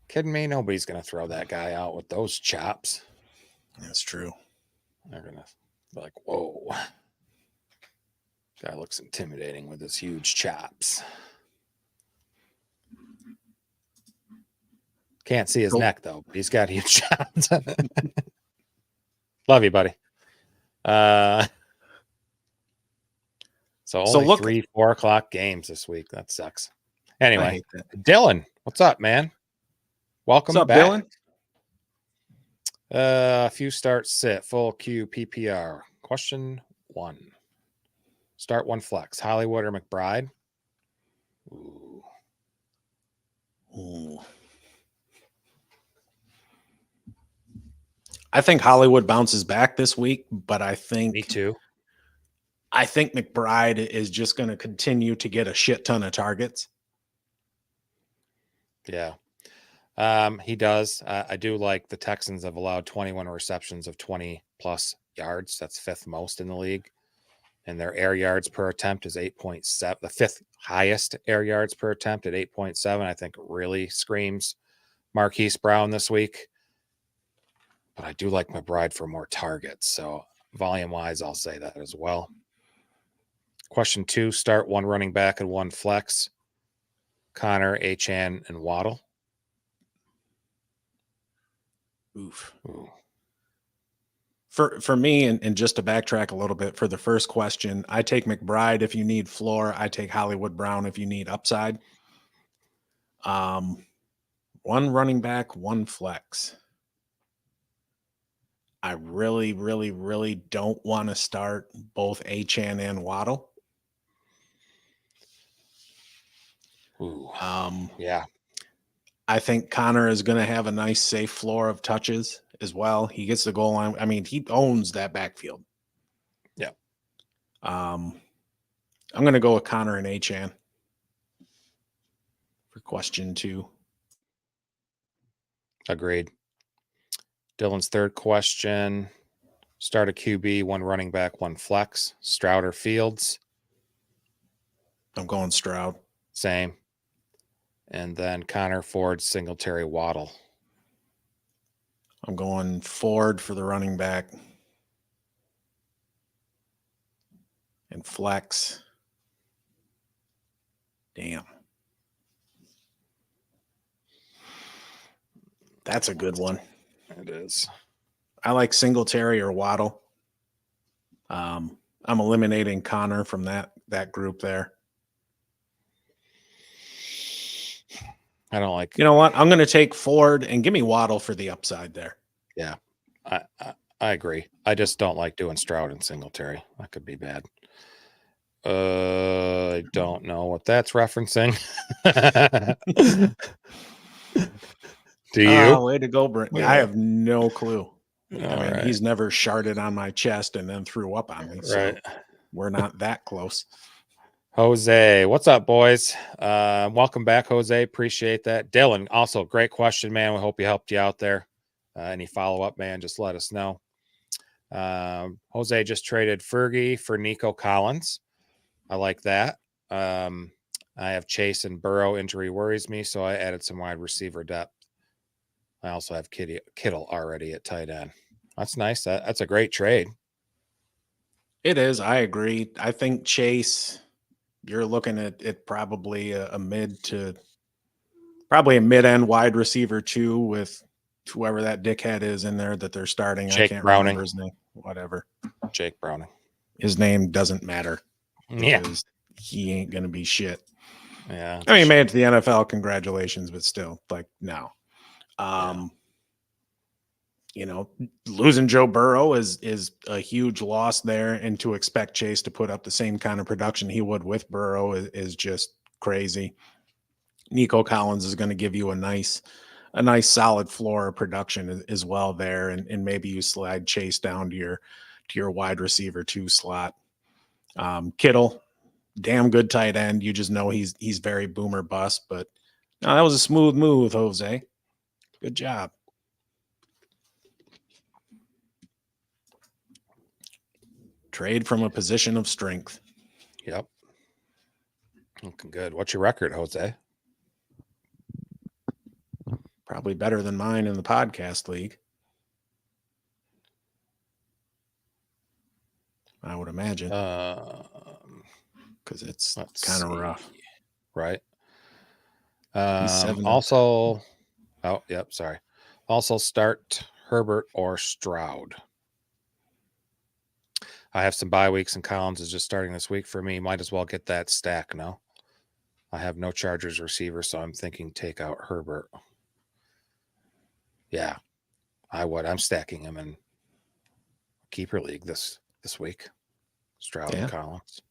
Kidding me? Nobody's going to throw that guy out with those chops. That's true. They're going to be like, whoa. Guy looks intimidating with his huge chops. Can't see his Cool. neck, though. He's got huge chops. Love you, buddy. So only look- 3-4 o'clock games this week. That sucks. I Anyway, hate that. Dylan, what's up, man? Welcome What's up, back. Dylan? A few start sit, full Q PPR. Question 1. Start 1 flex. Hollywood or McBride? Ooh. Ooh. I think Hollywood bounces back this week, but I think Me too. McBride is just going to continue to get a shit ton of targets. Yeah. He does. I do like the Texans have allowed 21 receptions of 20 plus yards. That's 5th most in the league. And their air yards per attempt is 8.7, the 5th highest air yards per attempt at 8.7. I think really screams Marquise Brown this week. But I do like McBride for more targets. So volume wise, I'll say that as well. Question 2, start 1 running back and 1 flex. Connor, Achane, and Waddle. Oof. Ooh. For me, and just to backtrack a little bit for the first question, I take McBride if you need floor. I take Hollywood Brown if you need upside. 1 running back, 1 flex. I really, really, really don't want to start both Achane and Waddle. Ooh. Yeah. I think Connor is going to have a nice safe floor of touches as well. He gets the goal line. I mean, he owns that backfield. Yeah. I'm going to go with Connor and Achane for question 2. Agreed. Dylan's third question. Start a QB, 1 running back, 1 flex. Stroud or Fields? I'm going Stroud. Same. And then Connor, Ford, Singletary, Waddle. I'm going Ford for the running back. And flex. Damn. That's a good one. It is. I like Singletary or Waddle. I'm eliminating Connor from that group there. I don't like. You know what? I'm going to take Ford and give me Waddle for the upside there. Yeah, I agree. I just don't like doing Stroud and Singletary. That could be bad. I don't know what that's referencing. Do you? Way to go, Brent. I have no clue. Right. He's never sharded on my chest and then threw up on me. So Right. we're not that close. Jose, what's up, boys? Welcome back, Jose. Appreciate that. Dylan, also great question, man. We hope we helped you out there. Any follow-up, man, just let us know. Jose just traded Fergie for Nico Collins. I like that. I have Chase and Burrow. Injury worries me, so I added some wide receiver depth. I also have Kittle already at tight end. That's nice. That's a great trade. It is. I agree. I think Chase, you're looking at it probably a mid-end wide receiver too, with whoever that dickhead is in there that they're starting. Jake I can't Browning. remember his name. Whatever. Jake Browning. His name doesn't matter. Yeah. He ain't going to be shit. Yeah. I mean, he made it to the NFL. Congratulations, but still, like, no. Losing Joe Burrow is a huge loss there, and to expect Chase to put up the same kind of production he would with Burrow is just crazy. Nico Collins is going to give you a nice solid floor of production as well there, and maybe you slide Chase down to your wide receiver 2 slot. Kittle, damn good tight end. You just know he's very boomer bust, but no, that was a smooth move, Jose. Good job. Trade from a position of strength. Yep. Looking good. What's your record, Jose? Probably better than mine in the podcast league. I would imagine. Because it's kind of rough. Right. Also, Also start Herbert or Stroud. I have some bye weeks and Collins is just starting this week for me. Might as well get that stack now. I have no Chargers receiver, so I'm thinking take out Herbert. Yeah, I would. I'm stacking him in keeper league this week. Stroud and Collins.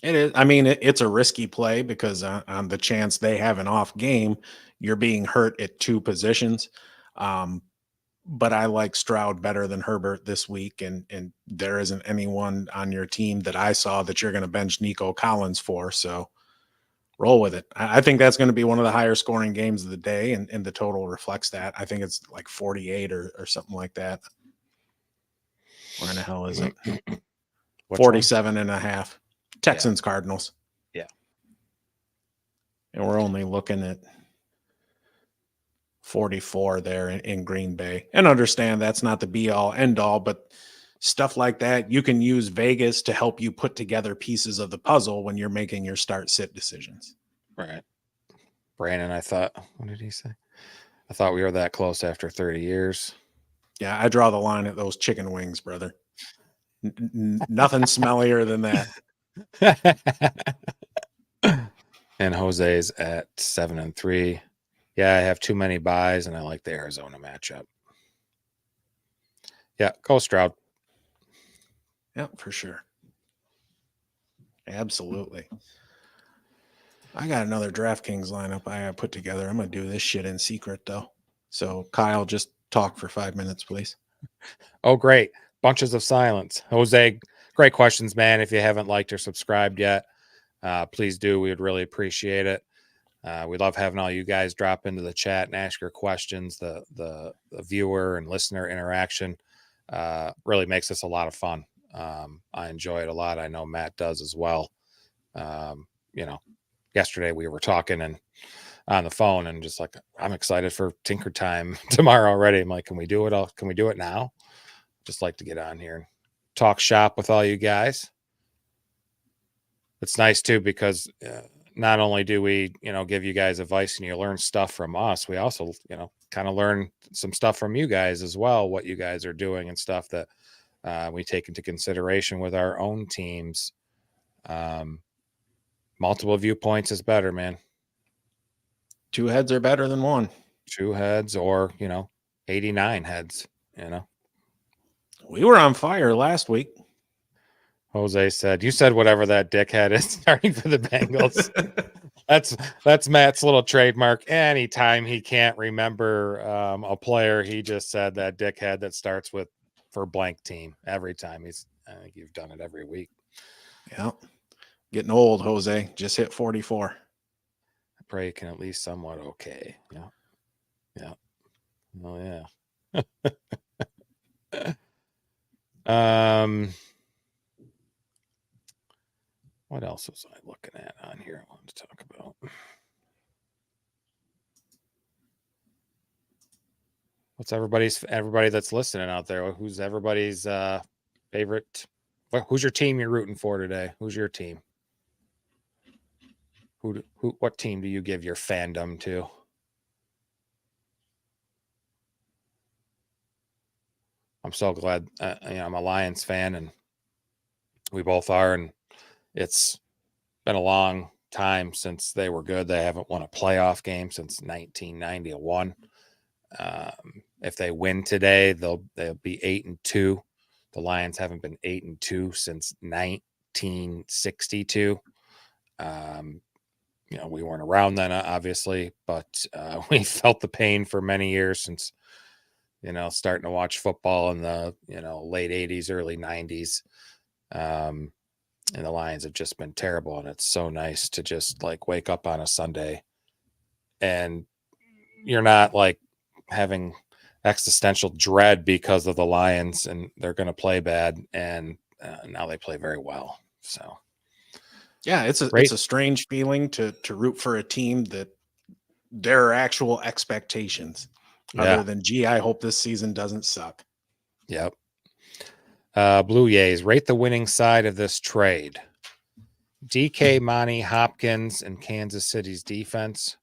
It is. I mean, it's a risky play because on the chance they have an off game, you're being hurt at 2 positions. But I like Stroud better than Herbert this week, and there isn't anyone on your team that I saw that you're going to bench Nico Collins for. So roll with it. I think that's going to be one of the higher scoring games of the day, and the total reflects that. I think it's like 48 or something like that. Where in the hell is it? 47.5. Texans, Cardinals. Yeah. And we're only looking at 44 there in Green Bay. And understand that's not the be all end all, but stuff like that, you can use Vegas to help you put together pieces of the puzzle when you're making your start sit decisions. Right. Brandon, what did he say? I thought we were that close after 30 years. Yeah, I draw the line at those chicken wings, brother. Nothing smellier than that. And Jose's at 7-3. Yeah, I have too many buys, and I like the Arizona matchup. Yeah, go Stroud. Yeah, for sure. Absolutely. I got another DraftKings lineup I put together. I'm going to do this shit in secret, though. So, Kyle, just talk for 5 minutes, please. Oh, great. Bunches of silence. Jose, great questions, man. If you haven't liked or subscribed yet, please do. We would really appreciate it. We love having all you guys drop into the chat and ask your questions. The viewer and listener interaction really makes this a lot of fun. I enjoy it a lot. I know Matt does as well. Yesterday we were talking and on the phone and just like, I'm excited for Tinker Time tomorrow already. I'm like, can we do it? Can we do it now? Just like to get on here and talk shop with all you guys. It's nice too, because not only do we, give you guys advice and you learn stuff from us, we also, kind of learn some stuff from you guys as well, what you guys are doing and stuff that we take into consideration with our own teams. Multiple viewpoints is better, man. 2 heads are better than 1. 2 heads or, 89 heads, We were on fire last week. Jose said, you said whatever that dickhead is starting for the Bengals. That's Matt's little trademark. Anytime he can't remember a player, he just said that dickhead that starts with for blank team every time. I think you've done it every week. Yeah. Getting old, Jose. Just hit 44. I pray you can at least somewhat okay. Yeah. Yeah. Oh yeah. What else was I looking at on here? I wanted to talk about. What's everybody that's listening out there? Who's everybody's favorite? Who's your team you're rooting for today? Who's your team? What team do you give your fandom to? I'm so glad. I'm a Lions fan, and we both are, and it's been a long time since they were good. They haven't won a playoff game since 1991. If they win today, they'll be 8-2. The Lions haven't been 8-2 since 1962. We weren't around then, obviously, but we felt the pain for many years since, starting to watch football in the, late 80s, early 90s. And the Lions have just been terrible. And it's so nice to just like wake up on a Sunday and you're not like having existential dread because of the Lions and they're going to play bad. And now they play very well. So. Yeah, it's a strange feeling to root for a team that there are actual expectations other than, gee, I hope this season doesn't suck. Yep. Blue Jays, rate the winning side of this trade. DK, Monty, Hopkins, and Kansas City's defense.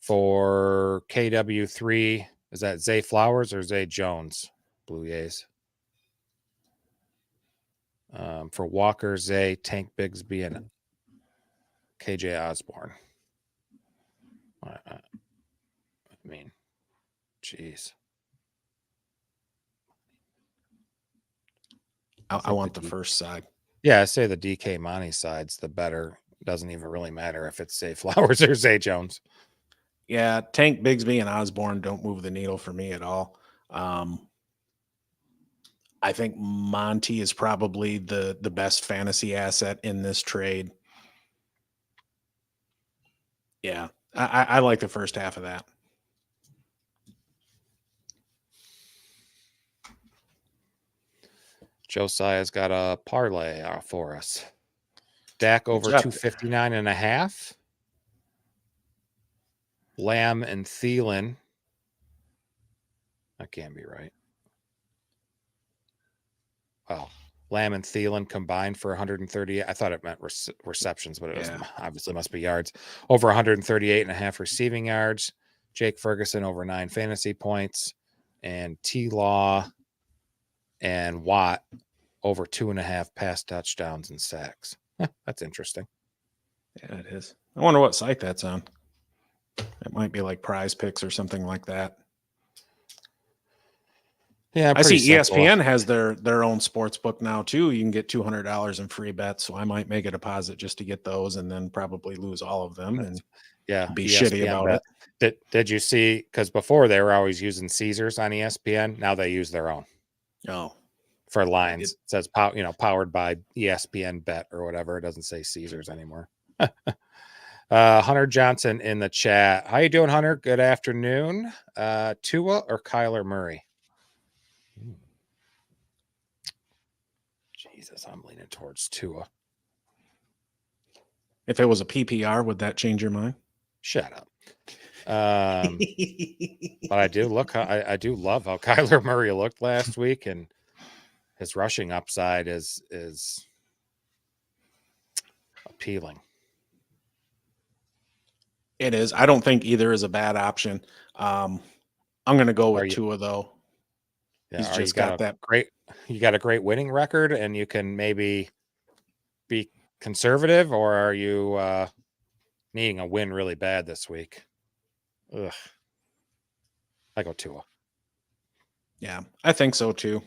For KW3, is that Zay Flowers or Zay Jones? Blue Jays. For Walker, Zay, Tank Bigsby, and KJ Osborne. I mean, jeez. I want the first side. Yeah, I say the DK Monty side's the better. Doesn't even really matter if it's Zay Flowers or Zay Jones. Yeah, Tank Bigsby and Osborne don't move the needle for me at all. I think Monty is probably the best fantasy asset in this trade. Yeah, I like the first half of that. Josiah's got a parlay for us. Dak over 259.5. Lamb and Thielen. That can't be right. Well, Lamb and Thielen combined for 138. I thought it meant receptions, but it obviously must be yards. Over 138.5 receiving yards. Jake Ferguson over 9 fantasy points. And T-Law and Watt over 2.5 pass touchdowns and sacks. That's interesting. Yeah, it is. I wonder what site that's on. It might be like Prize Picks or something like that. Yeah, I see ESPN has their own sports book now too. You can get $200 in free bets, so I might make a deposit just to get those, and then probably lose all of them and be ESPN shitty about it. Did you see? Because before they were always using Caesars on ESPN. Now they use their own. Oh, for lines, it says powered by ESPN Bet or whatever. It doesn't say Caesars anymore. Hunter Johnson in the chat. How you doing, Hunter? Good afternoon. Tua or Kyler Murray? Jesus, I'm leaning towards Tua. If it was a PPR, would that change your mind? Shut up. But I do love how Kyler Murray looked last week, and his rushing upside is appealing. It is. I don't think either is a bad option. I'm going to go Are with you? Tua, though. Yeah. He's Are you just got that. you got a great winning record, and you can maybe be conservative, or are you needing a win really bad this week? Ugh. I go Tua. Yeah, I think so too.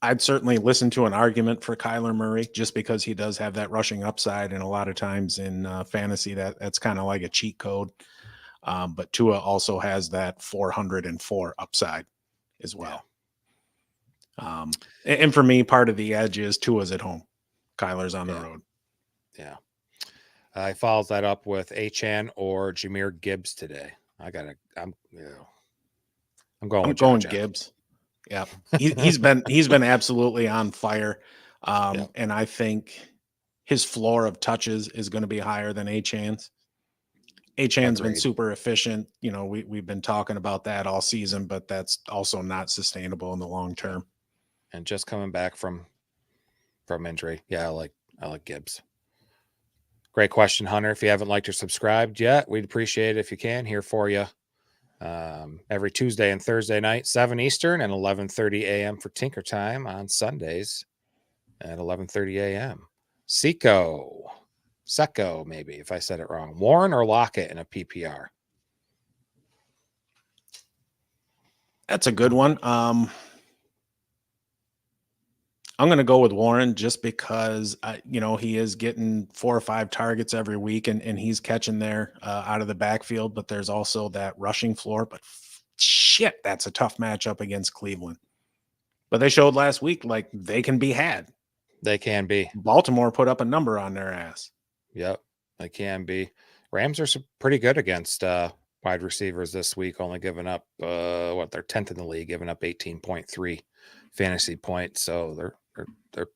I'd certainly listen to an argument for Kyler Murray just because he does have that rushing upside, and a lot of times in fantasy that's kind of like a cheat code. But Tua also has that 404 upside as well. And for me, part of the edge is Tua's at home, Kyler's on the road. Yeah. I follows that up with Achane or Jahmyr Gibbs today. I'm going with going Jaja. Gibbs. Yeah, he's been absolutely on fire, Yep. and I think his floor of touches is going to be higher than Achane's. Achane's been Agreed. super efficient. You know, we've been talking about that all season, but that's also not sustainable in the long term. And just coming back from injury, yeah, I like Gibbs. Great question, Hunter. If you haven't liked or subscribed yet, we'd appreciate it if you can. Here for you every Tuesday and Thursday night, 7 Eastern and 11:30 a.m. for Tinker Time on Sundays at 11:30 a.m. Secco, maybe if I said it wrong. Warren or Lockett in a PPR? That's a good one. I'm going to go with Warren just because, he is getting 4 or 5 targets every week and he's catching there out of the backfield, but there's also that rushing floor. But shit, that's a tough matchup against Cleveland. But they showed last week like they can be had. They can be. Baltimore put up a number on their ass. Yep, they can be. Rams are pretty good against wide receivers this week, only giving up they're 10th in the league, giving up 18.3 fantasy points. So they're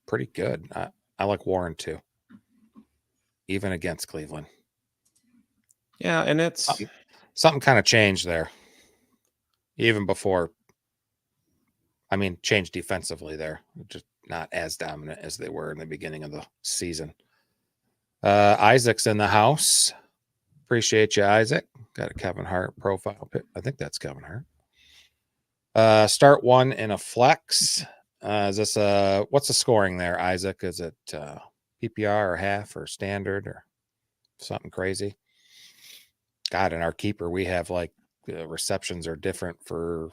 pretty good. I like Warren too, even against Cleveland. Yeah, and it's something kind of changed there, even before. I mean, changed defensively there, just not as dominant as they were in the beginning of the season. Isaac's in the house. Appreciate you, Isaac. Got a Kevin Hart profile pic. I think that's Kevin Hart. Start one in a flex. Is this what's the scoring there, Isaac? Is it PPR or half or standard or something crazy? God, in our keeper, we have like receptions are different for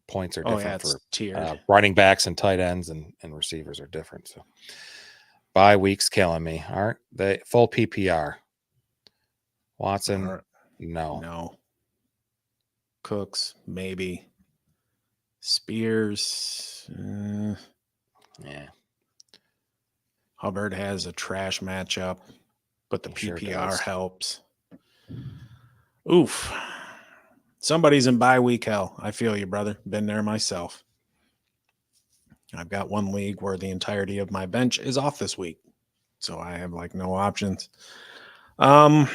points are different for tiered. Running backs and tight ends and receivers are different. So bye weeks killing me. Aren't they? Full PPR. Watson, no. Cooks, maybe. Spears, yeah. Hubbard has a trash matchup, but the PPR helps. Oof. Somebody's in bye week hell. I feel you, brother. Been there myself. I've got one league where the entirety of my bench is off this week. So I have like no options. Damn.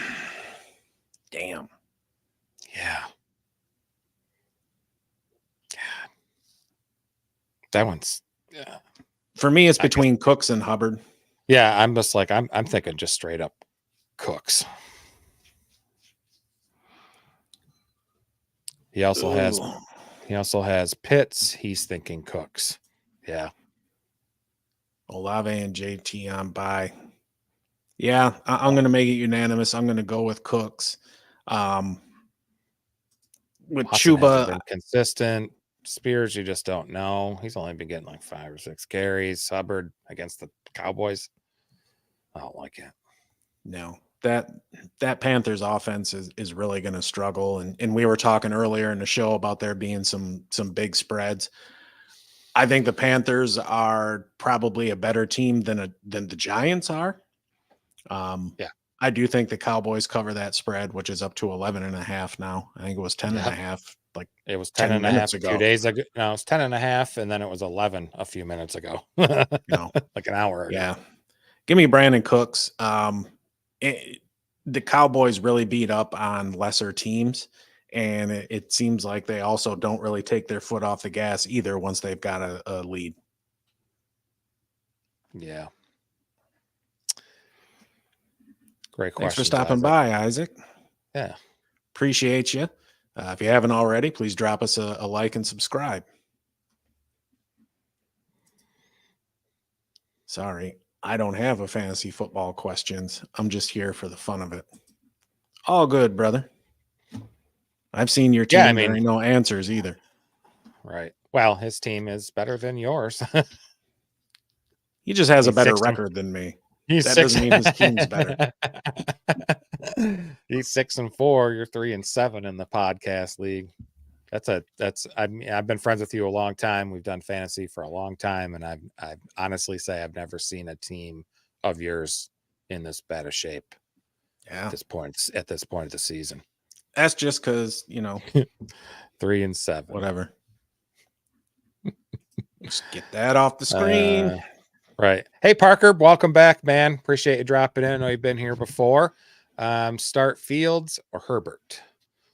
Yeah. God. That one's for me, it's between Cooks and Hubbard. Yeah, I'm just like I'm thinking just straight up Cooks. He also has Pitts. He's thinking Cooks. Yeah. Olave and JT on bye. Yeah, I'm going to make it unanimous. I'm going to go with Cooks. With Chuba, been consistent. Spears, you just don't know. He's only been getting like 5 or 6 carries. Hubbard against the Cowboys. I don't like it. No, that Panthers offense is really going to struggle. And we were talking earlier in the show about there being some big spreads. I think the Panthers are probably a better team than the Giants are. Yeah. I do think the Cowboys cover that spread, which is up to 11.5 now. I think it was 10.5. Like it was 10.5 ago. 2 days ago. No, it's 10.5, and then it was 11 a few minutes ago. Like an hour ago. Yeah. Give me Brandon Cooks. The Cowboys really beat up on lesser teams, and it seems like they also don't really take their foot off the gas either once they've got a lead. Yeah. Great question. Thanks for stopping by, Isaac. Yeah. Appreciate you. If you haven't already, please drop us a like and subscribe. Sorry, I don't have a fantasy football questions. I'm just here for the fun of it. All good, brother. I've seen your team. Yeah, I There mean, ain't no answers either. right. Well, his team is better than yours. He just has a He's better 6 and record than me. he's That 6. doesn't mean his team's better. He's 6-4. You're 3-7 in the podcast league. I've been friends with you a long time. We've done fantasy for a long time, and I honestly say I've never seen a team of yours in this bad a shape Yeah, at this point of the season. that's just because 3-7. whatever. Just get that off the screen. Right. Hey, Parker, welcome back, man. Appreciate you dropping in. I know you've been here before. Start Fields or Herbert.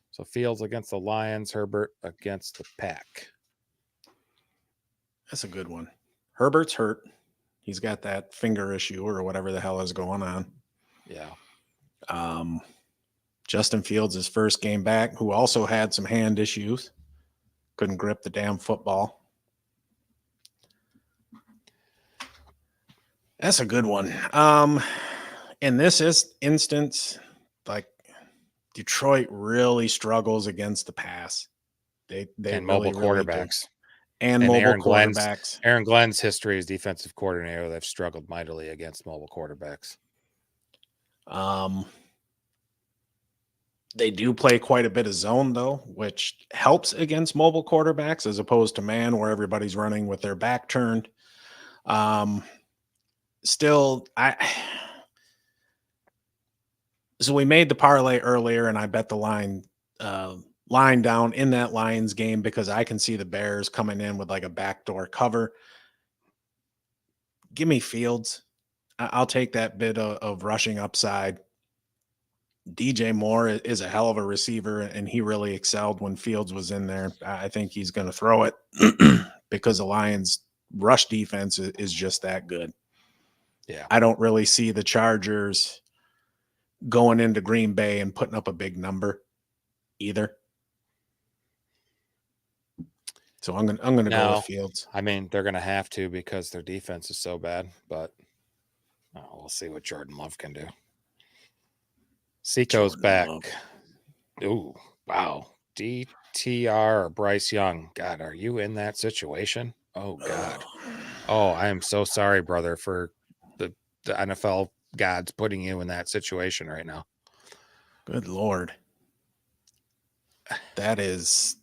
So Fields against the Lions, Herbert against the Pack. That's a good one. Herbert's hurt. He's got that finger issue or whatever the hell is going on. Yeah. Justin Fields, his first game back, who also had some hand issues. Couldn't grip the damn football. That's a good one. In this instance, like Detroit really struggles against the pass. They And really, mobile really do. quarterbacks. And mobile quarterbacks. Aaron Glenn's history as defensive coordinator, they've struggled mightily against mobile quarterbacks. They do play quite a bit of zone, though, which helps against mobile quarterbacks as opposed to man, where everybody's running with their back turned. So we made the parlay earlier, and I bet the line down in that Lions game because I can see the Bears coming in with like a backdoor cover. Give me Fields. I'll take that bit of rushing upside. DJ Moore is a hell of a receiver, and he really excelled when Fields was in there. I think he's going to throw it because the Lions' rush defense is just that good. Yeah. I don't really see the Chargers going into Green Bay and putting up a big number either. So I'm gonna go with Fields. I mean, they're gonna have to because their defense is so bad, but we'll see what Jordan Love can do. Seiko's back. Ooh, wow. DTR or Bryce Young. God, are you in that situation? Oh God. Oh, I am so sorry, brother, for the NFL gods putting you in that situation right now. Good Lord. That is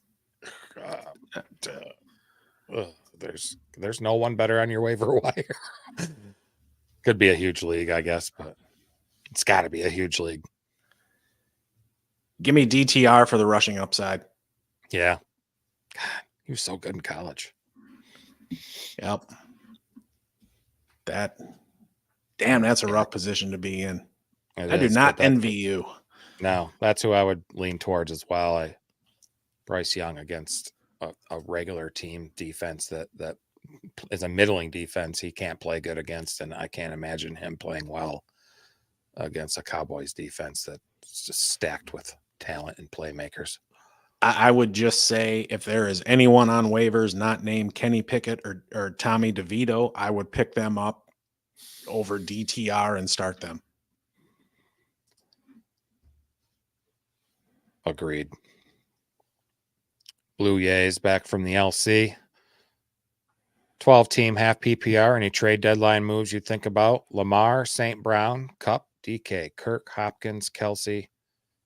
there's no one better on your waiver wire. Could be a huge league, I guess, but it's got to be a huge league. Give me DTR for the rushing upside. Yeah. God, he was so good in college. Yep. That's a rough position to be in. I do not envy you. No, that's who I would lean towards as well. Bryce Young against a regular team defense that is a middling defense he can't play good against, and I can't imagine him playing well against a Cowboys defense that's just stacked with talent and playmakers. I would just say if there is anyone on waivers not named Kenny Pickett or Tommy DeVito, I would pick them up over DTR and start them. Agreed. Blue Jays back from the LC. 12-team half PPR. Any trade deadline moves you think about? Lamar, St. Brown, Kupp, DK, Kirk, Hopkins, Kelsey,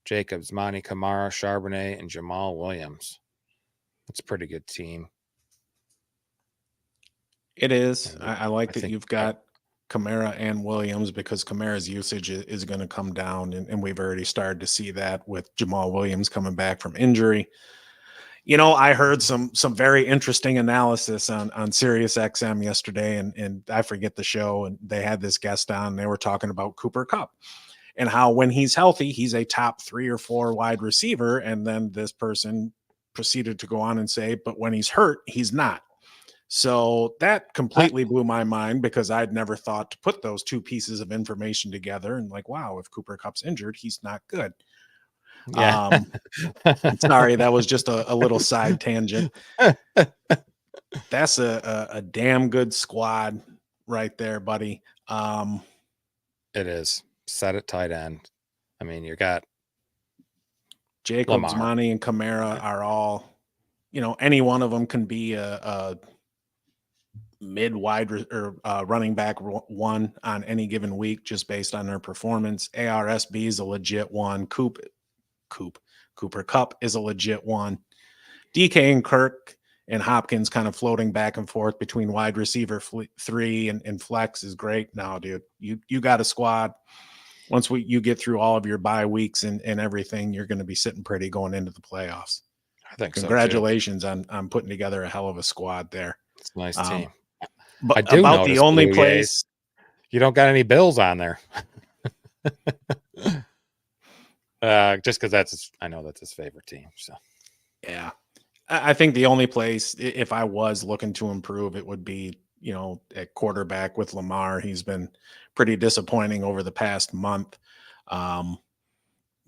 Jacobs, Monty Kamara, Charbonnet, and Jamal Williams. That's a pretty good team. It is. I like that you've got Kamara and Williams because Kamara's usage is going to come down, and we've already started to see that with Jamal Williams coming back from injury. I heard some very interesting analysis on Sirius XM yesterday, and I forget the show, and they had this guest on. And they were talking about Cooper Kupp and how when he's healthy, he's a top 3 or 4 wide receiver. And then this person proceeded to go on and say, but when he's hurt, he's not. So that completely blew my mind because I'd never thought to put those two pieces of information together and like, wow, if Cooper Kupp's injured, he's not good. Yeah. Sorry, that was just a little side tangent. That's a damn good squad right there, buddy. It is. Set at tight end. I mean, you got Jacobs, Lamar. Monty, and Kamara are all, any one of them can be a mid wide or running back one on any given week just based on their performance. ARSB is a legit one. Cooper Cup is a legit one. DK and Kirk and Hopkins kind of floating back and forth between wide receiver 3 and flex is great. Now, dude, you got a squad. Once you get through all of your bye weeks and everything, you're going to be sitting pretty going into the playoffs. I think Congratulations on putting together a hell of a squad there. It's a nice team. But I do about the only place you don't got any Bills on there. Just because I know that's his favorite team. So yeah, I think the only place, if I was looking to improve, it would be, at quarterback with Lamar. He's been pretty disappointing over the past month.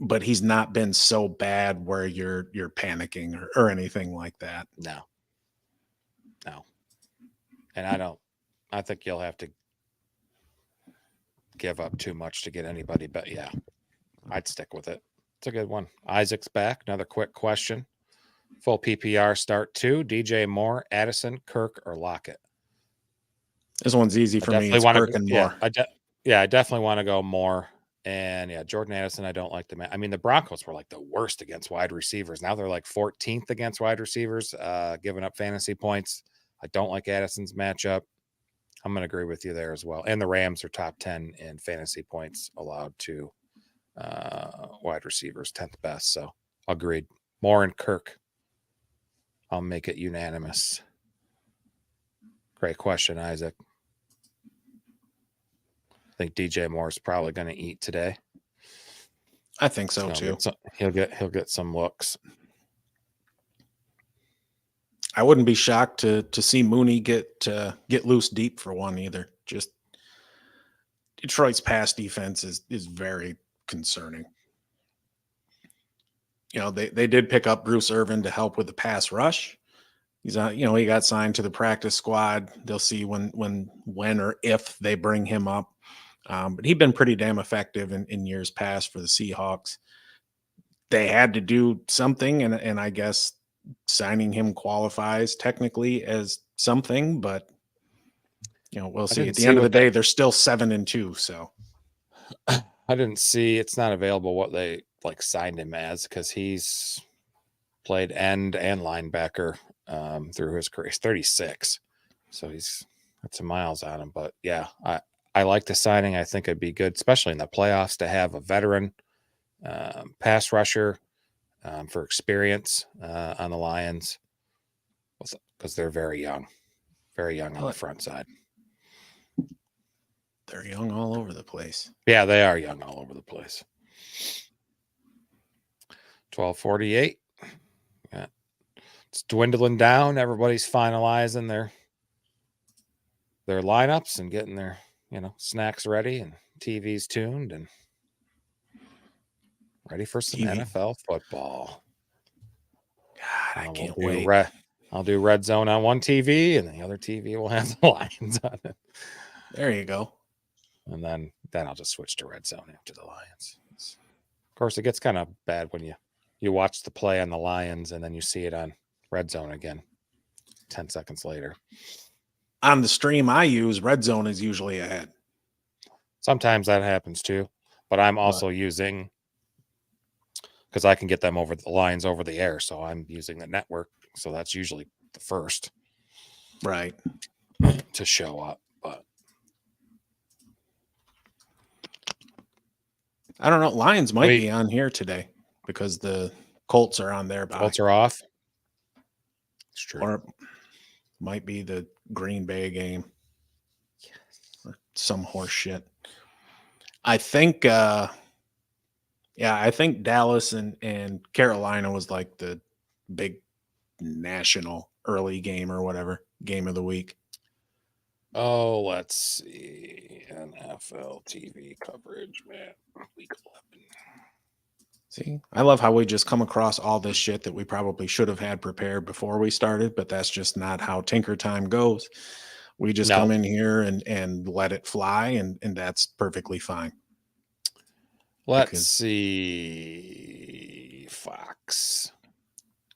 But he's not been so bad where you're panicking or anything like that. No. And I think you'll have to give up too much to get anybody, but yeah, I'd stick with it. It's a good one. Isaac's back. Another quick question. Full PPR start 2. DJ Moore, Addison, Kirk, or Lockett? This one's easy for me. It's Kirk and Moore. I definitely want to go Moore. And yeah, Jordan Addison, I don't like the man. I mean, the Broncos were like the worst against wide receivers. Now they're like 14th against wide receivers, giving up fantasy points. I don't like Addison's matchup. I'm going to agree with you there as well. And the Rams are top 10 in fantasy points allowed to wide receivers, 10th best. So agreed. Moore and Kirk. I'll make it unanimous. Great question, Isaac. I think DJ Moore is probably going to eat today. I think so too. He'll get some looks. I wouldn't be shocked to see Mooney get loose deep for one either. Just Detroit's pass defense is very concerning. They did pick up Bruce Irvin to help with the pass rush. He's he got signed to the practice squad. They'll see when or if they bring him up. But he'd been pretty damn effective in years past for the Seahawks. They had to do something, and I guess signing him qualifies technically as something, but we'll see. At the end of the day, they're still 7-2. So I didn't see, it's not available what they signed him as, because he's played end and linebacker through his career. He's 36, so he's got some miles on him. But yeah, I like the signing. I think it'd be good, especially in the playoffs, to have a veteran pass rusher for experience on the Lions, because they're very young on the front side. They're young all over the place. Yeah, they are young all over the place. 12:48. Yeah, it's dwindling down. Everybody's finalizing their lineups and getting their snacks ready and TVs tuned and ready for some NFL football. God, I can't wait. I'll do Red Zone on one TV, and the other TV will have the Lions on it. There you go. And then I'll just switch to Red Zone after the Lions. Of course, it gets kind of bad when you watch the play on the Lions and then you see it on Red Zone again 10 seconds later. On the stream I use, Red Zone is usually ahead. Sometimes that happens too, but I'm also using, because I can get them over the Lions over the air, so I'm using the network, so that's usually the first right to show up. But I don't know. Lions might be on here today because the Colts are on their bye. Colts are off. It's true. Or might be the Green Bay game. Yes. Or some horse shit. I think I think Dallas and Carolina was like the big national early game or whatever, game of the week. Oh, let's see. NFL TV coverage, man. Week 11. See, I love how we just come across all this shit that we probably should have had prepared before we started, but that's just not how Tinker Time goes. We just No. come in here and let it fly, and that's perfectly fine. Let's Because- see. Fox.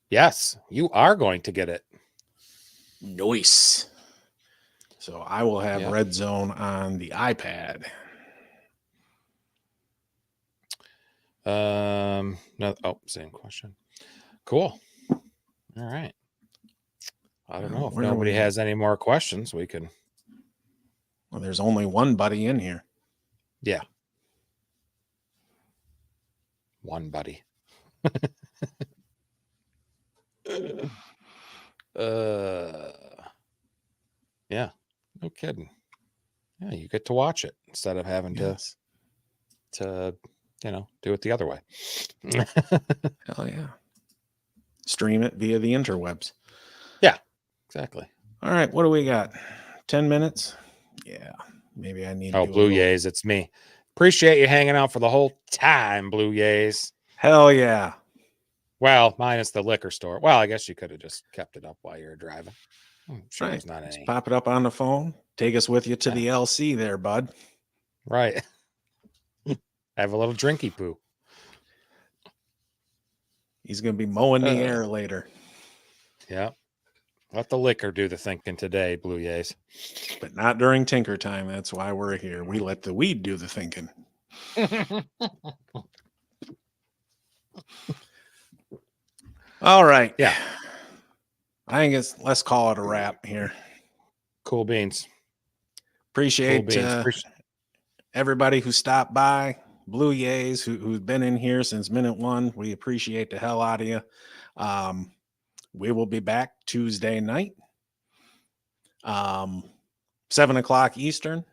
Yes, you are going to get it. Nice. So I will have Yep. Red Zone on the iPad. No. Oh, same question. Cool. All right. I don't know if Where are nobody we? has any more questions. We can. Well, there's only one buddy in here. Yeah. One buddy. Yeah. No kidding. Yeah, you get to watch it instead of having Yes. to do it the other way. Hell yeah. Stream it via the interwebs. Exactly. All right, what do we got? 10 minutes? Yeah. Maybe I need to Oh, do a Blue little- Yays, it's me. Appreciate you hanging out for the whole time, Blue Yays. Hell yeah. Well, minus the liquor store. Well, I guess you could have just kept it up while you were driving. I'm sure Right. there's not Just any. pop it up on the phone. Take us with you to Yeah. the LC there, bud. Right. Have a little drinky poo. He's going to be mowing the Uh. air later, Yeah. Let the liquor do the thinking today, Blue Yays. but not during Tinker Time. That's why we're here. We let the weed do the thinking. All right. Yeah. I guess let's call it a wrap here. Cool beans. Appreciate Cool beans. everybody who stopped by. Blue Yays who's been in here since minute one. We appreciate the hell out of you. We will be back Tuesday night, 7:00 Eastern.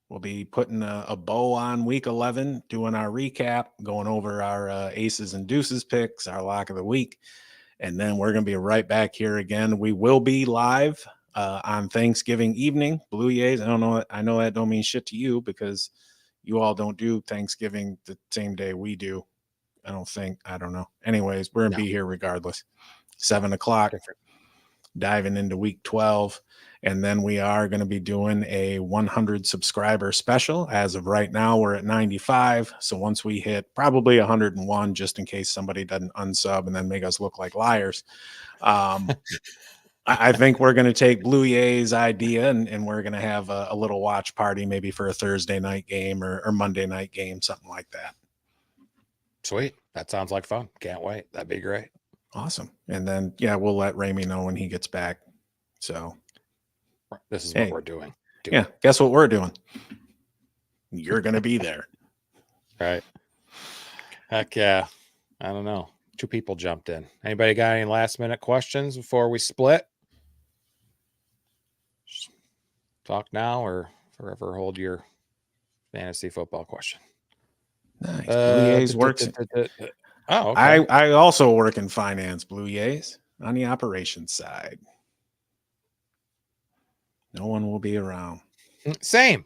We'll be putting a bow on week 11, doing our recap, going over our aces and deuces picks, our lock of the week. And then we're going to be right back here again. We will be live on Thanksgiving evening. Blue Yays, I don't know. I know that don't mean shit to you because you all don't do Thanksgiving the same day we do. I don't think. I don't know. Anyways, we're going to No. be here regardless. 7:00, Different. diving into week 12. And then we are going to be doing a 100 subscriber special. As of right now, we're at 95. So once we hit probably 101, just in case somebody doesn't unsub and then make us look like liars, I think we're going to take Blue Yay's idea and we're going to have a little watch party, maybe for a Thursday night game or Monday night game, something like that. Sweet. That sounds like fun. Can't wait. That'd be great. Awesome. And then, yeah, we'll let Ramey know when he gets back. So, This is Hey. what we're doing. yeah, guess what we're doing? You're going to be there. Right. Heck yeah. I don't know. 2 people jumped in. Anybody got any last minute questions before we split? Just talk now or forever hold your fantasy football question. Nice. Blue Yays works. Oh, okay. I also work in finance, Blue Yays, on the operations side. No one will be around. Same.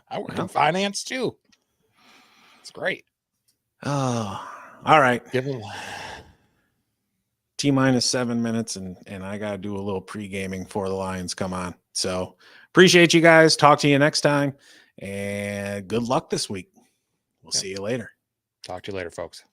I work Well. in finance too. It's great. Oh, all right. Give them T-minus 7 minutes, and I got to do a little pre-gaming before the Lions come on. So appreciate you guys. Talk to you next time, and good luck this week. We'll Yep. see you later. talk to you later, folks.